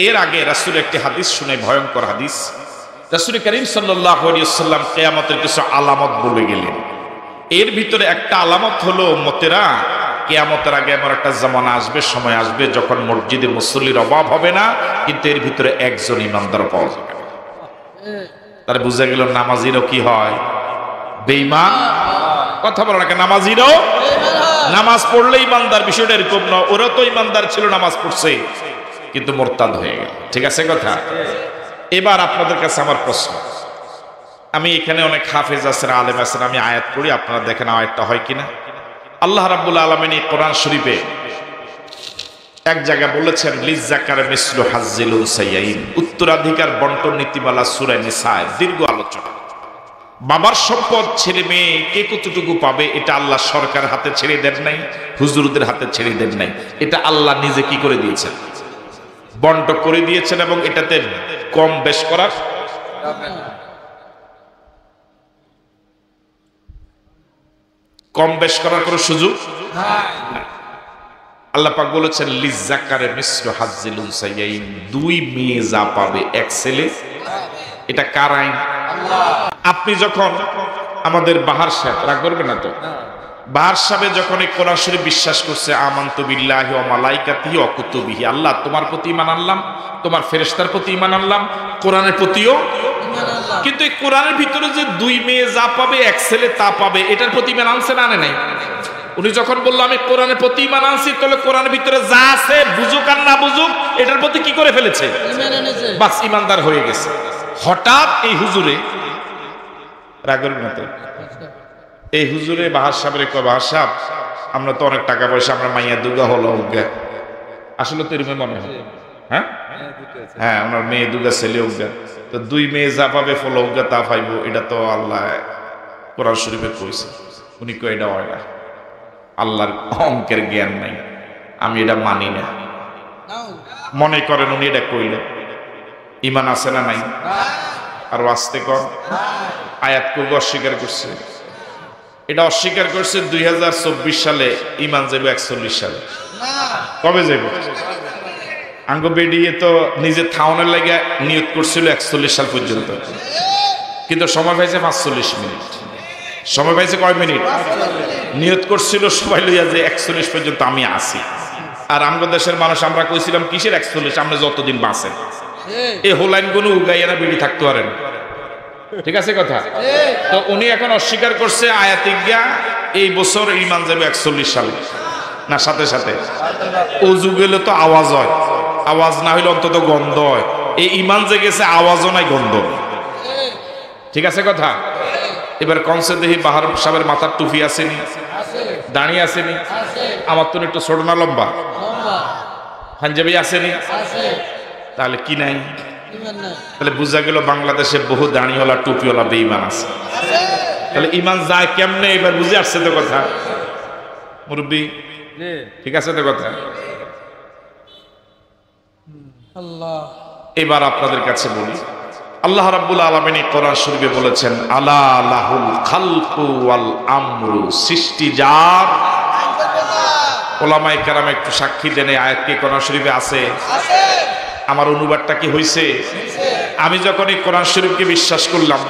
Speaker 1: এর আগে রাসূলের একটি হাদিস শুনে, ভয়ঙ্কর হাদিস। রাসূল করিম সাল্লাল্লাহু আলাইহি ওয়াসাল্লাম কিয়ামতের কিছু আলামত বলে গেলেন। এর ভিতরে একটা আলামত হলো, উম্মতেরা, কিয়ামতের আগে এমন একটা জামানা আসবে, সময় আসবে, যখন মসজিদে মুসল্লির অভাব হবে না, কিন্তু এর ভিতরে একজন ইমানদার পাওয়া যাবে না। তার বুঝা গেল নামাজিরও কি হয়? বেঈমান। কথা বলো না, নামাজিরও নামাজ পড়লে ইমানদার, বিষয়টা এরকম না। ওরা তো ইমানদার ছিল, নামাজ পড়ছে, কিন্তু মুরতাদ হয়ে গেল। ঠিক আছে কথা? এবার আপনাদের কাছে আমার প্রশ্ন, আমি এখানে অনেক হাফেজ আছেন, আলেম আছেন, আমি আয়াত পড়ি, আপনারা দেখেন আয়াতটা হয় কিনা। আল্লাহ রাব্বুল আলামিন এই কোরআন শরীফে এক জায়গায় বলেছেন, লিজ্জাকার মিসলু হাজ্জিল উনসাইয়াইন, উত্তরাধিকার বন্টন নীতিমালা সূরা নিসায় দীর্ঘ আলোচনা। বাবার সম্পদ ছেলে মেয়ে কে কতটুকু পাবে, এটা আল্লাহ সরকার হাতে ছেড়ে দেন নাই, হুজুরদের হাতে ছেড়ে দেন নাই। এটা আল্লাহ নিজে কি করে দিয়েছেন? বন্ট করে দিয়েছেন, এবং এটাতে কম বেশ করার কোনো সুযোগ নাই। আল্লাহ পাক বলেছেন, লিজ্জাকারে মিসলু হাজ্জিল উনসাইয়াইন, দুই মেয়ে যা পাবে এক ছেলে। এটা কার আইন? আপনি যখন আমাদের বাহার সাহেব, রাগ করবেন না তো, বাহার সাহেব যখন এই কোরআন শরীফ বিশ্বাস করছে, আমানতু বিল্লাহি ওয়া মালাইকাতিহি ওয়া কুতুবিহি, আল্লাহ তোমার প্রতি ঈমান আনলাম, তোমার ফেরেশতার প্রতি ঈমান আনলাম, কোরআনের প্রতিও। কিন্তু এই কোরআনের ভিতরে যে দুই মেয়ে যা পাবে এক ছেলে তা পাবে, এটার প্রতি ঈমান আনছে না আনে নাই? উনি যখন বললো আমি কোরআনের প্রতি ঈমান আনছি, তাহলে কোরআনের ভিতরে যা আছে, বুঝুক আর না বুঝুক, এটার প্রতি কি করে ফেলেছে? বাস, ঈমানদার হয়ে গেছে। হঠাৎ এই হুজুরে, রাগের মতো, এই হুজুরে বাহার সাহেবের কয়, বাহার সাহেব আমরা তো অনেক টাকা পয়সা, আমরা মাইয়া দুগা হলো উগা। আসলে তো এরকম মনে হয়, হ্যাঁ হ্যাঁ, ওনার মেয়ে দুগা ছেলে উগা, তো দুই মেয়ে যা পাবে ফলো উগা তা পাইবো, এটা তো আল্লাহ কোরআন শরীফে কইছে। উনি কয় এটা হয় না, আল্লাহর অঙ্কের জ্ঞান নাই, আমি এটা মানি না। মনে করেন উনি এটা কইলেন, ঈমান আছে না নাই? আর আস্তে কর, আয়াত কবি অস্বীকার করছে। এটা অস্বীকার করছে 2024 সালে, ঈমান যাইব 41 সালে। কবে যাইব? আঙ্গ বেডিয়ে তো নিজে থাউনের লাগে নিয়ত করছিল 41 সাল পর্যন্ত, কিন্তু সময় পাইছে 45 মিনিট। সময় পাইছে কয় মিনিট? নিয়ত করছিল সবাই লইয়া যে 41 পর্যন্ত আমি আসি। আর আমাদের দেশের মানুষ আমরা কইছিলাম কিসের 41, আমরা যতদিন বাঁচেন। এই হোলাইন গুলো উগাইয়া না বিড়ি থাকতে পারেন, ঠিক আছে কথা। তো উনি এখন অস্বীকার করছে আয়াতিজ্ঞা এই বছর ইমান যাবে 41 সালে না, সাথে সাথে অজু গেলে তো আওয়াজ হয়, আওয়াজ না হইলে অন্তত গন্ধ হয়, এই ইমান যে গেছে আওয়াজও নাই গন্ধ, ঠিক আছে কথা। এবার কনসে দেখি বাহার সাহেবের মাথার টুপি আসেনি, দাঁড়িয়ে আসেনি, আমার তো একটু ছোট না লম্বা, পাঞ্জাবি আসেনি, তাহলে কি নাই? তাহলে বোঝা গেল বাংলাদেশে বহু দাঁড়িওয়ালা টুপিওয়ালা বেঈমান আছে। তাহলে ইমান যায় কেমনে এবার বুঝে আসছে তো কথা মুরব্বী, ঠিক আছে তো কথা। এবার আপনাদের কাছে বলি, আল্লাহ রাব্বুল আলামিন কোরআন শরীফে বলেছেন আলা লাহুল খালকু ওয়াল আমরু, সৃষ্টি যার। ওলামায়ে কেরাম একটু সাক্ষী দেন এই আয়াত কি কোরআন শরীফে আছে? আমার অনুবাদটা কি হইছে? আমি যখন এই কোরআন শরীফকে বিশ্বাস করলাম,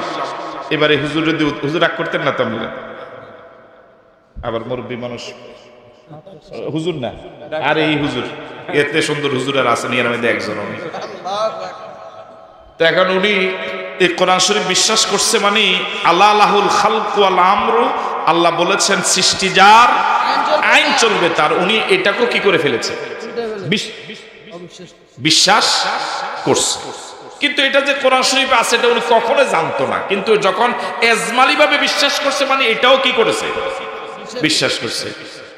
Speaker 1: এবারে হুজুর যদি হুজুর রাগ করতেন না তো আমরা আবার মুরব্বী মানুষ হুজুর না, আর এই হুজুর এতে সুন্দর হুজুর আর আসেনি, এর মধ্যে একজন উনি। তো এখন উনি এই কোরআন শরীফ বিশ্বাস করছে মানে আল্লাহ লাহুল খালকু ওয়াল আমরু, আল্লাহ বলেছেন সৃষ্টি যার, আইন চলবে তার। উনি এটাকেও কি করে ফেলেছে? বিশ্বাস করছে। কিন্তু এটা যে কোরআন শরীফে আছে এটা উনি কখনো জানতো না, কিন্তু যখন এজমালি ভাবে বিশ্বাস করছে মানে এটাও কি করেছে? বিশ্বাস করছে।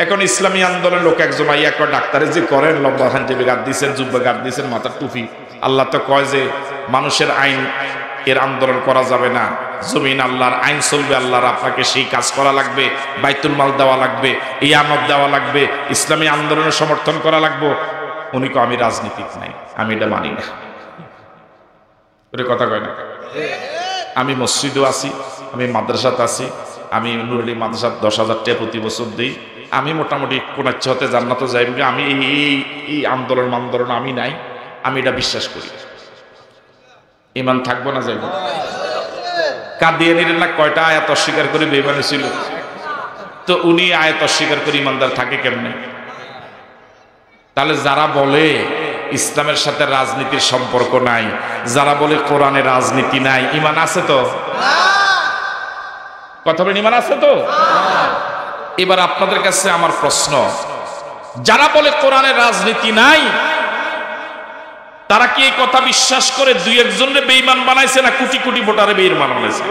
Speaker 1: এখন ইসলামী আন্দোলন লোক একজন আইয়া কয় ডাক্তারে যে করেন লম্বা পাঞ্জাবি গাদ দিয়েছেন, জুব্বা গাদ দিয়েছেন, মাথার টুপি, আল্লাহ তো কয় যে মানুষের আইন এর আন্দোলন করা যাবে না, জমিন আল্লাহর, আইন চলবে আল্লাহর, আপনাকে সেই কাজ করা লাগবে, বাইতুল মাল দেওয়া লাগবে, ইয়ামত দেওয়া লাগবে, ইসলামী আন্দোলনের সমর্থন করা লাগবে। উনি কয় আমি রাজনীতিক নাই, আমি এটা মানি না, কথা কয় না। আমি মসজিদও আছি, আমি মাদ্রাসাতে আছি, আমি নুরুলি মাদ্রাসা 10,000 টাকা প্রতি বছর দিই, আমি মোটামুটি কোন ইচ্ছা হতে জান্নাতে যাই, আমি এই আন্দোলন আমি নাই, আমি এটা বিশ্বাস করি। ইমান থাকবো না যাইব? কাদিয়ানীর না কয়টা আয়াত অস্বীকার করে বেঈমান ছিল, তো উনি আয়াত অস্বীকার করে ইমানদার থাকে কেমনে? তাহলে যারা বলে ইসলামের সাথে রাজনীতির সম্পর্ক নাই, যারা বলে কোরআনে রাজনীতি নাই, ইমান আছে তো? কথা বলেন, ইমান আছে তো? এবার আপনাদের কাছে আমার প্রশ্ন, যারা বলে কোরআনে রাজনীতি নাই তারা কি এই কথা বিশ্বাস করে দুই একজনের বেঈমান বানাইছে না কোটি কোটি ভোটারে বেঈমান বানাইছে?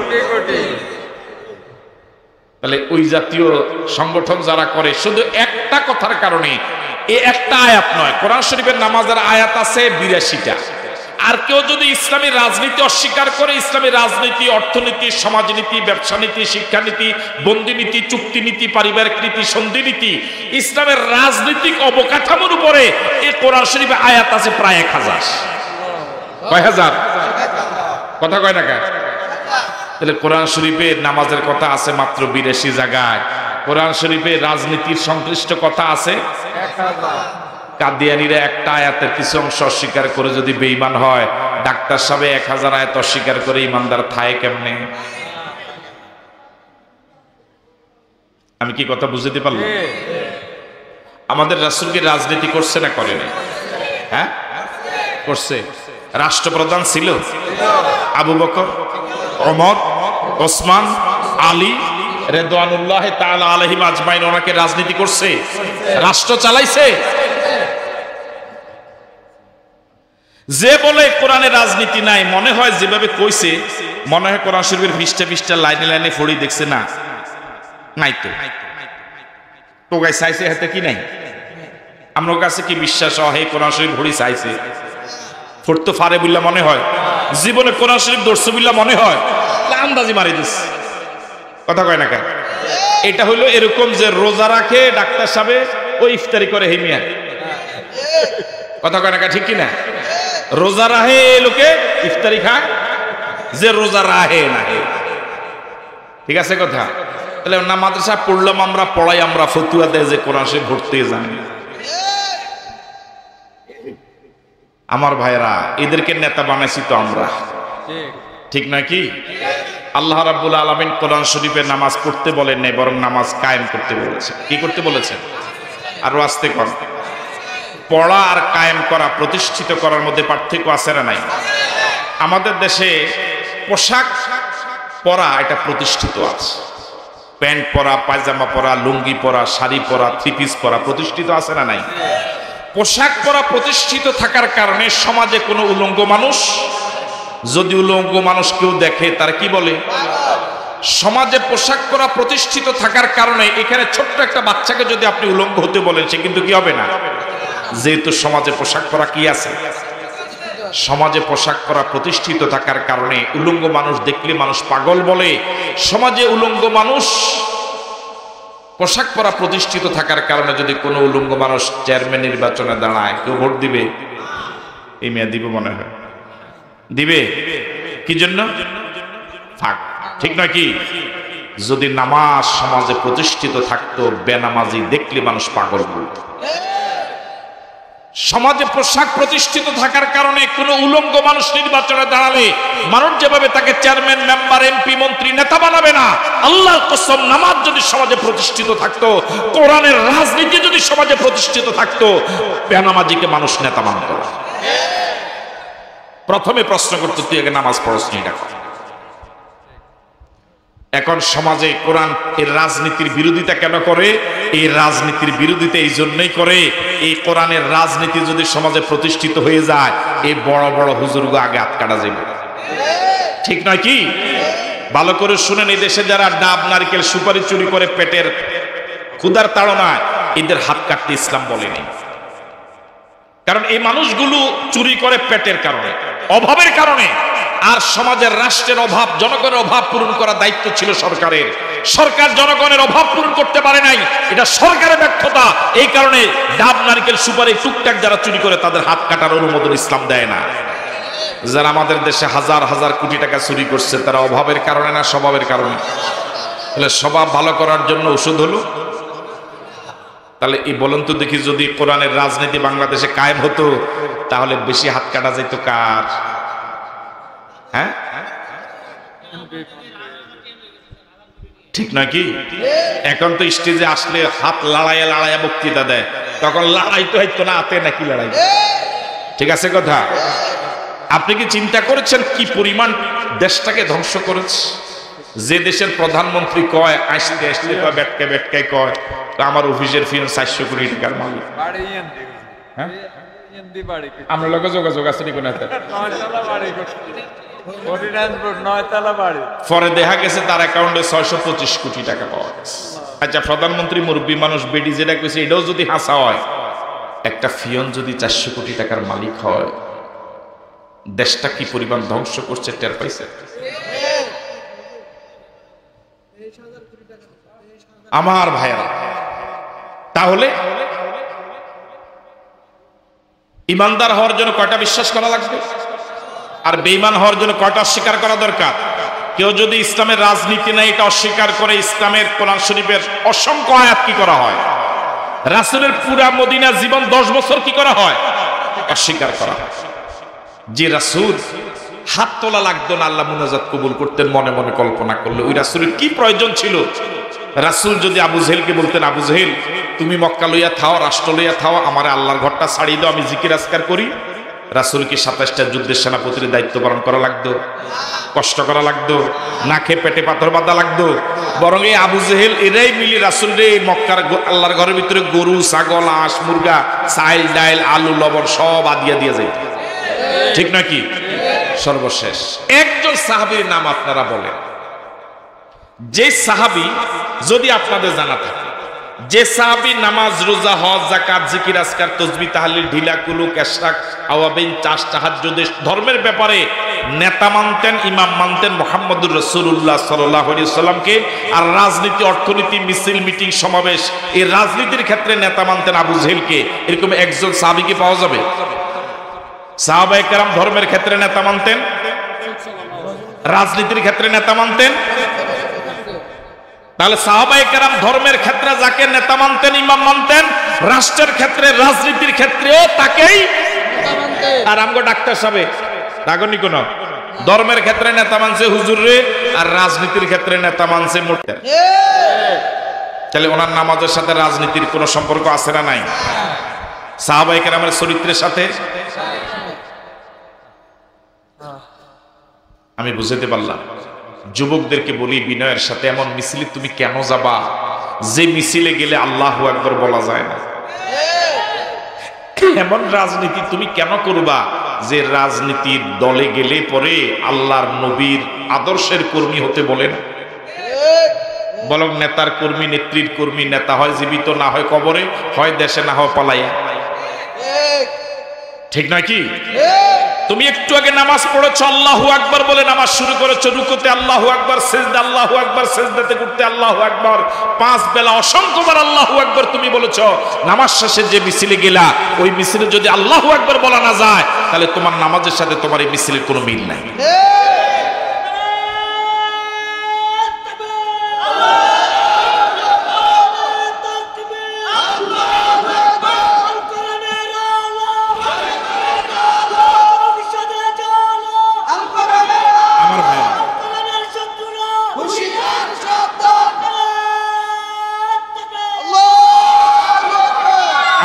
Speaker 1: তাহলে ওই জাতীয় সংগঠন যারা করে শুধু একটা কথার কারণে, এই একটা আয়াত নয়, কোরআন শরীফের নামাজের আয়াত আছে 82টা। আর কেউ যদি ইসলামী রাজনীতি অস্বীকার করে, ইসলামী রাজনীতি, অর্থনীতি, সমাজনীতি, ব্যবসা নীতি, শিক্ষানীতি, বন্দিনীতি, চুক্তিনীতি, পারিবারিক নীতি, সন্ধিনীতি, ইসলামের রাজনৈতিক অবকাঠামোর উপরে এই কোরআন শরীফে আয়াত আছে প্রায় 1000। কয় হাজার? কথা কয় না? তাহলে কোরআন শরীফে নামাজের কথা আছে মাত্র 82 জায়গায়, কোরআন শরীফে রাজনীতির সংশ্লিষ্ট কথা আছে 1000। কাদিয়ানীরা একটা আয়াতের কিছু অংশ অস্বীকার করে যদি বেঈমান হয়, ডাক্তার সাহেব 1000 আয়াত অস্বীকার করে ইমানদার থায় কেমনে? আমি কি কথা বুঝতে পারলাম? আমাদের রাসূল কি রাজনীতি করছে না করে না? হ্যাঁ করছে। রাষ্ট্রপ্রধান ছিল আবু বকর, ওমর, ওসমান, আলী রিদওয়ানুল্লাহ তাআলা আলাইহিম আজমাইন। ওনাকে রাজনীতি করছে, রাষ্ট্র চালাইছে। যে বলে কোরআনে রাজনীতি নাই, মনে হয় যেভাবে কইছে, মনে হয় কোরআন শরীফের পৃষ্ঠা পৃষ্ঠা লাইনে লাইনে ফড়ি দেখছে না, নাই তো টোগাই চাইছে, হাতে কি নাই? আমার কাছে কি বিশ্বাস হয় কোরআন শরীফ ভরি চাইছে? ফড়তো ফারে বললা মনে হয়, জীবনে কোরআন শরীফ দর্শ বললা মনে হয়, আন্দাজি মারি দিস। কথা কয় না কেন? এটা হইলো এরকম যে রোজা রাখে ডাক্তার সাহেব, ওই ইফতারি করে হেমিয়া। কথা কয় না কেন? ঠিক কিনা? রোজা রাহে লোকে ইফতারি খায়, যে রোজা রাহে না। ঠিক আছে কথা? তাহলে না মাদ্রাসা পড়লাম আমরা, পড়াই আমরা, ফতুয়া দেয় যে কোরআন শরীফ ভর্তি জানি। আমার ভাইরা, এদেরকে নেতা বানাইছি তো আমরা, ঠিক নয় কি? আল্লাহ রাব্বুল আলামিন কোরআন শরীফে নামাজ পড়তে বলেন নাই, বরং নামাজ কায়েম করতে বলেছেন। কি করতে বলেছেন? আরো আস্তে কর, পড়া আর কায়েম করা, প্রতিষ্ঠিত করার মধ্যে পার্থক্য আছে না নাই? আমাদের দেশে পোশাক পরা এটা প্রতিষ্ঠিত আছে, প্যান্ট পরা, পায়জামা পরা, লুঙ্গি পরা, শাড়ি পরা, থ্রি পিস পরা প্রতিষ্ঠিত আছে না নাই? পোশাক পরা প্রতিষ্ঠিত থাকার কারণে সমাজে কোনো উলঙ্গ মানুষ, যদি উলঙ্গ মানুষ কেউ দেখে তার কি বলে? সমাজে পোশাক পরা প্রতিষ্ঠিত থাকার কারণে এখানে ছোট্ট একটা বাচ্চাকে যদি আপনি উলঙ্গ হতে বলেন সে কিন্তু কি হবে না, যেহেতু সমাজে পোশাক পরা কি আছে। সমাজে পোশাক পরা প্রতিষ্ঠিত থাকার কারণে উলঙ্গ মানুষ দেখলে মানুষ পাগল বলে। সমাজে উলঙ্গ মানুষ পোশাক পরা প্রতিষ্ঠিত থাকার কারণে যদি কোনো উলঙ্গ মানুষ চেয়ারম্যান নির্বাচনে দাঁড়ায়, কেউ ভোট দিবে? এই মেয়ে দিবে মনে হয়, দিবে। কি জন্য? থাক, ঠিক নয় কি? যদি নামাজ সমাজে প্রতিষ্ঠিত থাকতো, বেনামাজি দেখলে মানুষ পাগল বলতো। সমাজে পোশাক প্রতিষ্ঠিত থাকার কারণে কোন উলঙ্গ মানুষ নির্বাচনে দাঁড়ালে মানুষ যেভাবে তাকে চেয়ারম্যান, মেম্বার, এমপি, মন্ত্রী, নেতা বানাবে না। আল্লাহর কসম, নামাজ যদি সমাজে প্রতিষ্ঠিত থাকতো, কোরআনের রাজনীতি যদি সমাজে প্রতিষ্ঠিত থাকতো, বেনামাজিকে মানুষ নেতা মানত না। প্রথমে প্রশ্ন করতো, তুই আগে নামাজ পড়স নি? এখন সমাজে কোরআন এর রাজনীতির বিরোধিতা কেন করে? এই রাজনীতির বিরোধিতা এই জন্যই করে, এই কোরআনের রাজনীতি যদি সমাজে প্রতিষ্ঠিত হয়ে যায়, এই বড় বড় হুজুরগো আগে হাত কাটা যাবে। ঠিক নয় কি? ভালো করে শুনেন, এই দেশে যারা ডাব, নারকেল, সুপারি চুরি করে পেটের ক্ষুধার তাড়নায়, এদের হাত কাটতে ইসলাম বলেনি। কারণ এই মানুষগুলো চুরি করে পেটের কারণে, অভাবের কারণে। আর সমাজের, রাষ্ট্রের অভাব, জনগণের অভাব পূরণ করার দায়িত্ব ছিল সরকারের। সরকার জনগণের অভাব পূরণ করতে পারে নাই, এটা সরকারের ব্যর্থতা। এই কারণে ডাব, নারকেল, সুপারি টুকটাক যারা চুরি করে তাদের হাত কাটার অনুমোদন ইসলাম দেয় না। যারা আমাদের দেশে হাজার হাজার কোটি টাকা চুরি করছে, তারা অভাবের কারণে না স্বভাবের কারণে? তাহলে স্বভাব ভালো করার জন্য ওষুধ হলো। তাহলে এই বলেন তো দেখি, যদি কোরআনের রাজনীতি বাংলাদেশে কায়েম হতো, তাহলে বেশি হাত কাটা যেত কার? হ্যাঁ, ঠিক নয় কি? এখন তো স্টেজে আসলে হাত লড়াইয়া লড়াইয়া বক্তৃতা দেয়, তখন লড়াই তো হইতো না, হাতে নাকি লড়াই। ঠিক আছে কথা? আপনি কি চিন্তা করেছেন কি পরিমাণ দেশটাকে ধ্বংস করেছে? যে দেশের প্রধানমন্ত্রী কয় আসতে আসতে কয়, বেটকে বেটকায় কয়, আমার অফিসের ফি 400 কোটি টাকার মালিক। হ্যাঁ, আমরা লোক যোগাযোগ আছে কোন হাতে। পরে দেখা গেছে তার অ্যাকাউন্টে 625 কোটি টাকা পাওয়া গেছে। আচ্ছা, প্রধানমন্ত্রী মুরব্বী মানুষ, বেডি যেটা কইছে এটাও যদি হাসা হয়, একটা ফিয়ন যদি 400 কোটি টাকার মালিক হয়, দেশটা কি পরিমাণ ধ্বংস করছে টের পাইছে? আমার ভাইয়েরা, তাহলে ইমানদার হওয়ার জন্য কয়টা বিশ্বাস করা লাগবে? আর বেঈমান হওয়ার জন্য কয়টা অস্বীকার করা দরকার? কেউ যদি ইসলামের রাজনীতি নাই এটা অস্বীকার করে, ইসলামের কোরআন শরীফের অসংখ্য আয়াত কি করা হয়? রাসূলের পুরা মদিনা জীবন 10 বছর কি করা হয়? অস্বীকার করা হয়। যে রাসূল হাত তোলা লাগতো না, আল্লাহ মুনাজাত কবুল করতেন মনে মনে কল্পনা করলে, ওই রাসূলের কি প্রয়োজন ছিল? রাসূল যদি আবু জেহেলকে বলতেন, আবু জেহেল তুমি মক্কা লইয়া থাও, রাষ্ট্র লইয়া থাও, আমার আল্লাহর ঘরটা ছাড়িয়ে দাও, আমি জিকির আজকার করি, রাসূল কি 27টা যুদ্ধের সেনাপতির দায়িত্ব পালন করা লাগতো? কষ্ট করা লাগতো? না খেয়ে পেটে পাথর বাঁধা লাগতো? বরং এই আবু জেহেল এরাই মিলি রাসূল রে মক্কার আল্লাহর ঘরের ভিতরে গরু, ছাগল, হাঁস, মুরগা, চাইল, ডাইল, আলু, লবণ সব আদিয়া দিয়ে যাইত। ঠিক নাকি? সর্বশেষ একজন সাহাবীর নাম আপনারা বলেন, যে সাহাবী যদি আপনাদের জানা থাকে, যে সাহাবী নামাজ, রোজা, হজ, যাকাত, জিকির আজকার, তাসবিহ, তাহলিল, ঢিলা, কুলুক, ইশরাক, আওয়াবিন, চাষ, তাহাজ্জুদ, ধর্মের ব্যাপারে নেতা মানতেন, ইমাম মানতেন মুহাম্মদুর রাসূলুল্লাহ সাল্লাল্লাহু আলাইহি সাল্লামকে, আর রাজনীতি, অর্থনীতি, মিছিল, মিটিং, সমাবেশ, এই রাজনীতির ক্ষেত্রে নেতা মানতেন আবু জেহেলকে, এরকম একজন সাহাবীকে পাওয়া যাবে? সাহাবায়ে কেরাম ধর্মের ক্ষেত্রে নেতা মানতেন, রাজনীতির ক্ষেত্রে নেতা মানতেন। তাহলে সাহাবায়ে কেরাম ধর্মের ক্ষেত্রে যাকে নেতা মানতেন, ইমাম মানতেন, রাষ্ট্রের ক্ষেত্রে, রাজনীতির ক্ষেত্রেও তাকেই। আর আমগো ডাক্তার সাহেব রাগনি কোন ধর্মের ক্ষেত্রে নেতা মানছে হুজুর রে, আর রাজনীতির ক্ষেত্রে নেতা মানছে মুর্শিদ। তাহলে ওনার নামাজের সাথে রাজনীতির কোনো সম্পর্ক আছে না নাই? সাহাবায়ে কেরামের চরিত্রের সাথে? আমি বুঝাতে পারলাম। যুবকদেরকে বলি বিনয়ের সাথে, এমন মিছিলে তুমি কেন যাবা যে মিছিলে গেলে আল্লাহু আকবার বলা যায় না? এমন রাজনীতি তুমি কেন করবা যে রাজনীতির দলে গেলে পরে আল্লাহর নবীর আদর্শের কর্মী হতে বলে না? বরং নেতার কর্মী, নেত্রীর কর্মী, নেতা হয় জীবিত, না হয় কবরে, হয় দেশে, না হয় পালাইয়া। ঠিক নয় কি? তুমি একটু আগে নামাজ পড়েছো, আল্লাহু আকবার বলে নামাজ শুরু করেছো, রুকুতে আল্লাহু আকবার, সিজদা আল্লাহু আকবার, সিজদাতে করতে আল্লাহু আকবার, 5 বেলা অসংখ্যবার আল্লাহু আকবার তুমি বলেছো। নামাজ শেষে যে মিছিলে গেলা, ওই মিছিলে যদি আল্লাহু আকবার বলা না যায়, তাহলে তোমার নামাজের সাথে তোমার এই মিছিলের কোনো মিল নাই।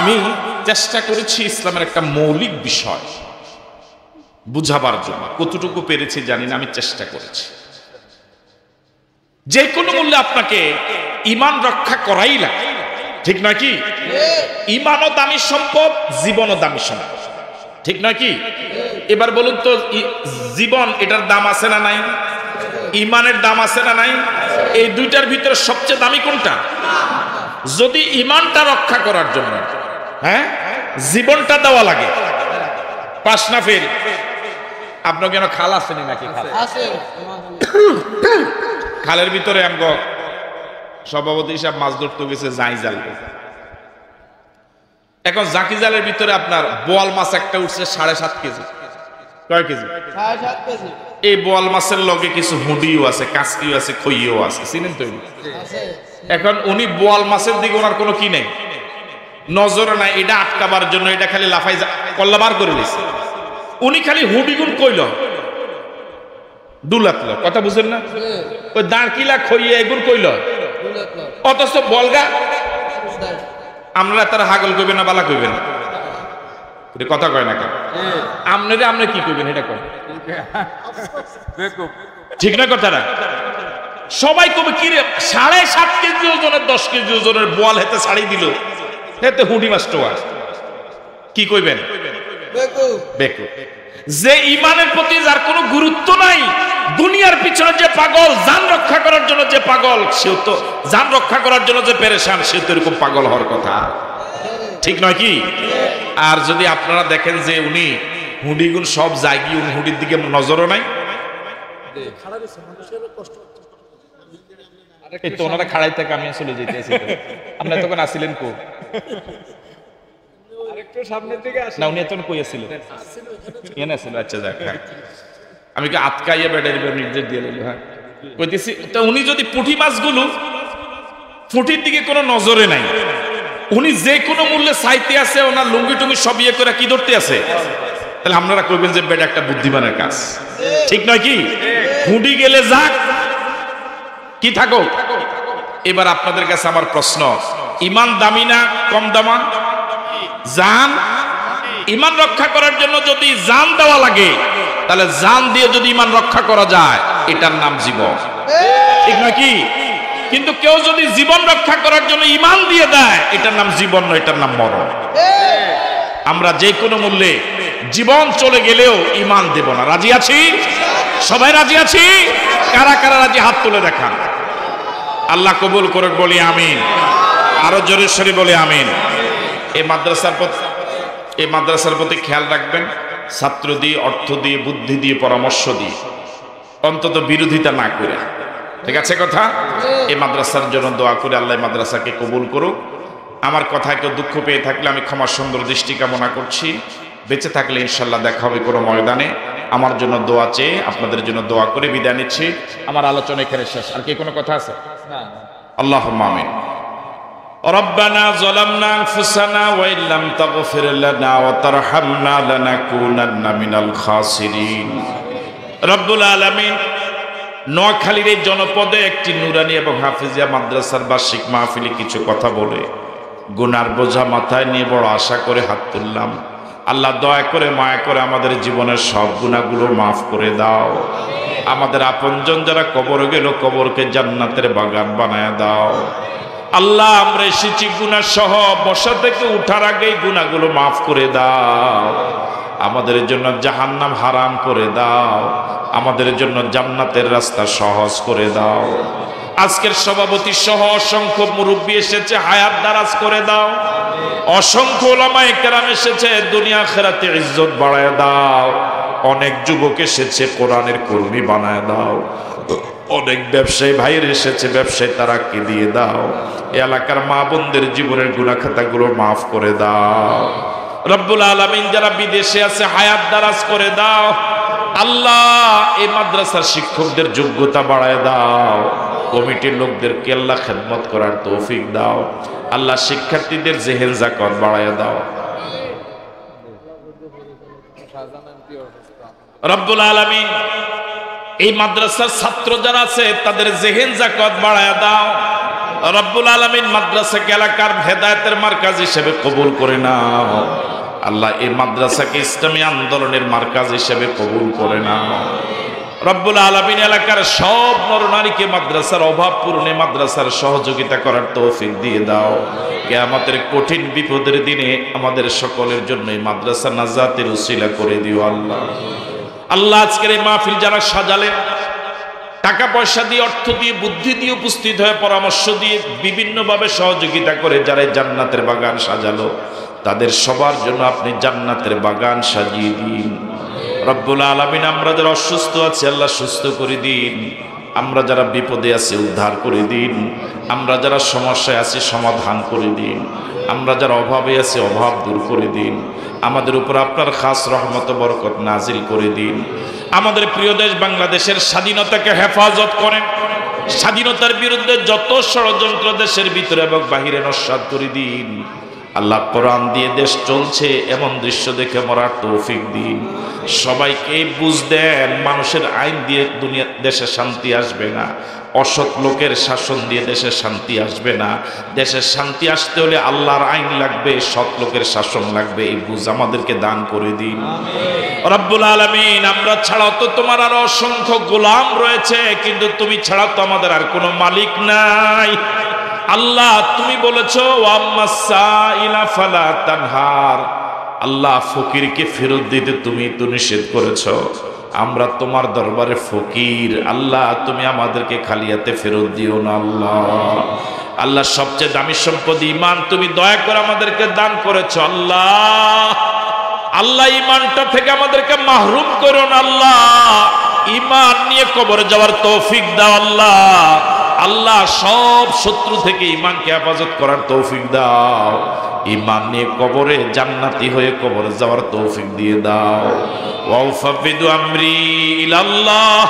Speaker 1: আমি চেষ্টা করেছি ইসলামের একটা মৌলিক বিষয় বুঝাবার জন্য, কতটুকু পেরেছি জানি না, আমি চেষ্টা করেছি। যে কোনো মূল্যে আপনাকে ঈমান রক্ষা করাই লাগে, ঠিক নয় কি? ঈমানও দামি সম্পদ, জীবনও দামি সম্পদ, ঠিক নয় কি? এবার বলুন তো, জীবন এটার দাম আছে না নাই? ঈমানের দাম আছে না নাই? এই দুইটার ভিতরে সবচেয়ে দামি কোনটা? যদি ঈমানটা রক্ষা করার জন্য জীবনটা দেওয়া লাগে, পাস না ফেল। আপনার কেন খাল আসেনি নাকি? খালের ভিতরে আমগো সভাপতি সাহেব মাছ ধরতে গেছে জাই জাল। এখন জাকি জালের ভিতরে আপনার বোয়াল মাছ একটা উঠছে 7.5 কেজি। কয় কেজি?
Speaker 3: 7.5 কেজি।
Speaker 1: এই বোয়াল মাছের লগে কিছু হুডিও আছে, কাঁচকিও আছে, খইও আছে, চিনেন তো? এখন উনি বোয়াল মাছের দিকে ওনার কোনো কি নেই, নজর নাই। এটা আটকাবার জন্য এটা খালি লাফাই কল্লাবার করে নিছে। উনি খালি হুডিগুন কইল, দুলাতল, কথা বুঝেন না? ওই দাঁড়কিলা খইয়ে এগুন কইল, অথচ বলগা আমরা তার হাগল কইবেন না, বালা কইবেন না, কথা কয় না কেন? আমনে আপনি কি কইবেন এটা কয়, ঠিক না কথাটা? সবাই কবে কি রে 7.5 কেজি ওজনের 10 কেজি ওজনের বোয়াল হেতে ছাড়ি দিল, হেতে হুডি মাস্টার কি কইবেন? বেকু। যে ঈমানের প্রতি যার কোনো গুরুত্ব নাই, দুনিয়ার পিছনে যে পাগল, জান রক্ষা করার জন্য যে পাগল, সেও তো জান রক্ষা করার জন্য যে পেরেশান, সে তো এরকম পাগল হওয়ার কথা, ঠিক নয় কি? আর যদি আপনারা দেখেন যে উনি হুডিগুন সব জায়গি, উনি হুডির দিকে নজরও নাই, এই তো ওনারা খাড়াই থেকে আমি আসলে যেতেছি। আপনারা তখন আসিলেন কো?
Speaker 2: আরেকটু সামনের দিকে আসেন
Speaker 1: না, উনি তখন কই আসছিল? এখানে আসছিল। আচ্ছা যাক, হ্যাঁ, আমি কি আটকাইয়া বেডের নির্দেশ দিয়ে দিল। হ্যাঁ, কইতেছি তো উনি যদি পুঁটি মাছগুলো পুঁটির দিকে কোনো নজরে নাই, উনি যে কোনো মূল্যে চাইতে আছে, ওনার লুঙ্গি টুঙ্গি সব ইয়ে করে কি ধরতে আছে, তাহলে আপনারা কইবেন যে বেড একটা বুদ্ধিমানের কাজ, ঠিক নয় কি? হুডি গেলে যাক, কি থাকো। এবার আপনাদের কাছে আমার প্রশ্ন, ঈমান দামি না কম দামা? জান। ঈমান রক্ষা করার জন্য যদি জান দেওয়া লাগে, তাহলে জান দিয়ে যদি ঈমান রক্ষা করা যায়, এটার নাম জীবন, ঠিক নয় কি? কিন্তু কেউ যদি জীবন রক্ষা করার জন্য ঈমান দিয়ে দেয়, এটার নাম জীবন নয়, এটার নাম মরণ। আমরা যে কোনো মূল্যে জীবন চলে গেলেও ঈমান দেব না। রাজি আছি? সবাই রাজি আছি? কারা কারা রাজি হাত তুলে দেখান। আল্লাহ কবুল করে বলি আমিন। আরো জোরে সরে বলি আমিন। এই মাদ্রাসার প্রতি খেয়াল রাখবেন, ছাত্র দিয়ে, অর্থ দিয়ে, বুদ্ধি দিয়ে, পরামর্শ দিয়ে, অন্তত বিরোধিতা না করে, ঠিক আছে কথা? এই মাদ্রাসার জন্য দোয়া করে আল্লাহ মাদ্রাসাকে কবুল করুক। আমার কথায় কেউ দুঃখ পেয়ে থাকলে আমি ক্ষমা সুন্দর দৃষ্টি কামনা করছি। বেঁচে থাকলে ইনশাল্লাহ দেখা হবে কোনো ময়দানে। আমার জন্য দোয়া চেয়ে আপনাদের জন্য দোয়া করে বিদায় নিচ্ছি। আমার আলোচনা এখানে শেষ। আর কি কোনো কথা আছে? আল্লাহুম্মা আমিন। রব্বানা যালামনা আনফুসানা ওয়া ইল্লাম তাগফির লানা ওয়া তারহামনা লানাকুনান্না মিনাল খাসিরিন। রব্বুল আলামিন নোয়াখালীর এই জনপদে একটি নুরানি এবং হাফিজিয়া মাদ্রাসার বার্ষিক মাহফিলে কিছু কথা বলে গুনার বোঝা মাথায় নিয়ে বড় আশা করে হাত তুললাম। আল্লাহ দয়া করে মায়া করে আমাদের জীবনের সব গুনাহগুলো মাফ করে দাও। আমাদের আপনজন যারা কবরে গেল, কবরকে জান্নাতের বাগান বানায় দাও। আল্লাহ আমরা এসেছি গুনাহ সহ, বসা থেকে উঠার আগেই গুনাহগুলো মাফ করে দাও। আমাদের জন্য জাহান্নাম হারাম করে দাও, আমাদের জন্য জান্নাতের রাস্তা সহজ করে দাও। আজকের সভাপতি সহ অসংখ্য মুরব্বী এসেছে, হায়াত দারাজ করে দাও। অসংখ্য ওলামায়ে কেরাম এসেছে, দুনিয়া আখিরাতে ইজ্জত বাড়ায় দাও। অনেক যুবক এসেছে, কোরআনের কর্মী বানায় দাও। অনেক ব্যবসায়ী ভাইয়ের এসেছে, ব্যবসায়ী তারাকে দিয়ে দাও। এলাকার মা বোনদের জীবনের গুনাহ খাতাগুলো মাফ করে দাও। রব্বুল আলামিন যারা বিদেশে আছে হায়াত দারাজ করে দাও। আল্লাহ এই মাদ্রাসার শিক্ষকদের যোগ্যতা বাড়ায় দাও। কমিটির লোকদেরকে আল্লাহ খেদমত করার তৌফিক দাও। আল্লাহ শিক্ষার্থীদের জেহেল জাকাত বাড়ায় দাও। রব্বুল আলামিন এই মাদ্রাসার ছাত্র যারা আছে তাদের জেহেল জাকাত বাড়ায় দাও। রব্বুল আলামিন মাদ্রাসাকে এলাকার হেদায়েতের মার্কাজ হিসেবে কবুল করে নাও। আল্লাহ এই মাদ্রাসাকে ইসলামী আন্দোলনের মার্কাজ হিসেবে কবুল করে নাও। রব্বুল আলামিন এলাকার সব নরনারীকে মাদ্রাসার অভাব পূরণে মাদ্রাসার সহযোগিতা করার তৌফিক দিয়ে দাও। কিয়ামতের কঠিন বিপদের দিনে আমাদের সকলের জন্য এই মাদ্রাসা নাজাতের উসিলা করে দিও আল্লাহ। আল্লাহ আজকের এই মাহফিল যারা সাজালেন, টাকা পয়সা দিয়ে, অর্থ দিয়ে, বুদ্ধি দিয়ে উপস্থিত হয়ে, পরামর্শ দিয়ে, বিভিন্নভাবে সহযোগিতা করে যারা জান্নাতের বাগান সাজালো, তাদের সবার জন্য আপনি জান্নাতের বাগান সাজিয়ে দিন। রব্বুল আলামিন আমরা যারা অসুস্থ আছি আল্লাহ সুস্থ করে দিন। আমরা যারা বিপদে আছি উদ্ধার করে দিন। আমরা যারা সমস্যায় আছি সমাধান করে দিন। আমরা যারা অভাবে আছি অভাব দূর করে দিন। আমাদের উপর আপনার খাস রহমত বরকত নাজিল করে দিন। আমাদের প্রিয় দেশ বাংলাদেশের স্বাধীনতাকে হেফাজত করেন। স্বাধীনতার বিরুদ্ধে যত ষড়যন্ত্র দেশের ভিতরে এবং বাহিরে নস্যাৎ করে দিন। আল্লাহ কোরআন দিয়ে দেশ চলছে এমন দৃশ্য দেখে মরার তৌফিক দিন। সবাইকে বুঝ দেন, মানুষের আইন দিয়ে দুনিয়া দেশে শান্তি আসবে না। অসৎ লোকের শাসন দিয়ে দেশে শান্তি আসবে না। দেশের শান্তি আসতে হলে আল্লাহর আইন লাগবে, সৎ লোকের শাসন লাগবে। এই বুঝ আমাদেরকে দান করে দিন রব্বুল আলামিন। আমরা ছাড়াও তো তোমার আরো অসংখ্য গোলাম রয়েছে, কিন্তু তুমি ছাড়া তো আমাদের আর কোনো মালিক নাই। আল্লাহ তুমি বলেছো ওয়াম্মাসাইলা ফালা তানহার। আল্লাহ ফকিরকে ফেরত দিতে তুমি তো নিষেধ করেছো। আমরা তোমার দরবারে ফকির। আল্লাহ তুমি আমাদেরকে খালিয়াতে ফেরত দিও না আল্লাহ। আল্লাহ সবচেয়ে দামি সম্পদ ঈমান, তুমি দয়া করে আমাদেরকে দান করেছো আল্লাহ। আল্লাহ ঈমানটা থেকে আমাদেরকে মাহরুম করো না আল্লাহ। ঈমান নিয়ে কবরে যাওয়ার তৌফিক দাও আল্লাহ। আল্লাহ সব শত্রু থেকে ঈমানকে হেফাজত করার তৌফিক দাও। ঈমান নিয়ে কবরে জান্নাতি হয়ে কবরে যাওয়ার তৌফিক দিয়ে দাও। ওয়াফাবিদু আমরি ইলাল্লাহ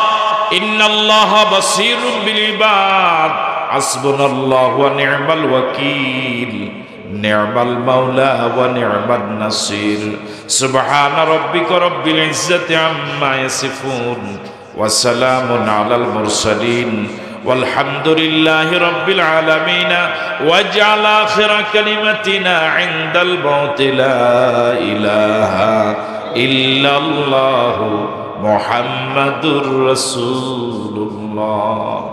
Speaker 1: ইন্নাল্লাহা বাসীরুম বিল ইবাদ। হাসবুনাল্লাহু ওয়া নি'মাল ওয়াকিল। নি'মাল মাওলা ওয়া নি'মান নাসির। সুবহানা রাব্বিকা রাব্বিল ইজ্জাতি আম্মা ইয়াসিফুন ওয়া সালামুন আলাল মুরসালিন والحمد لله رب العالمين واجعل آخر كلمتنا عند الموت لا إله إلا الله محمد رسول الله.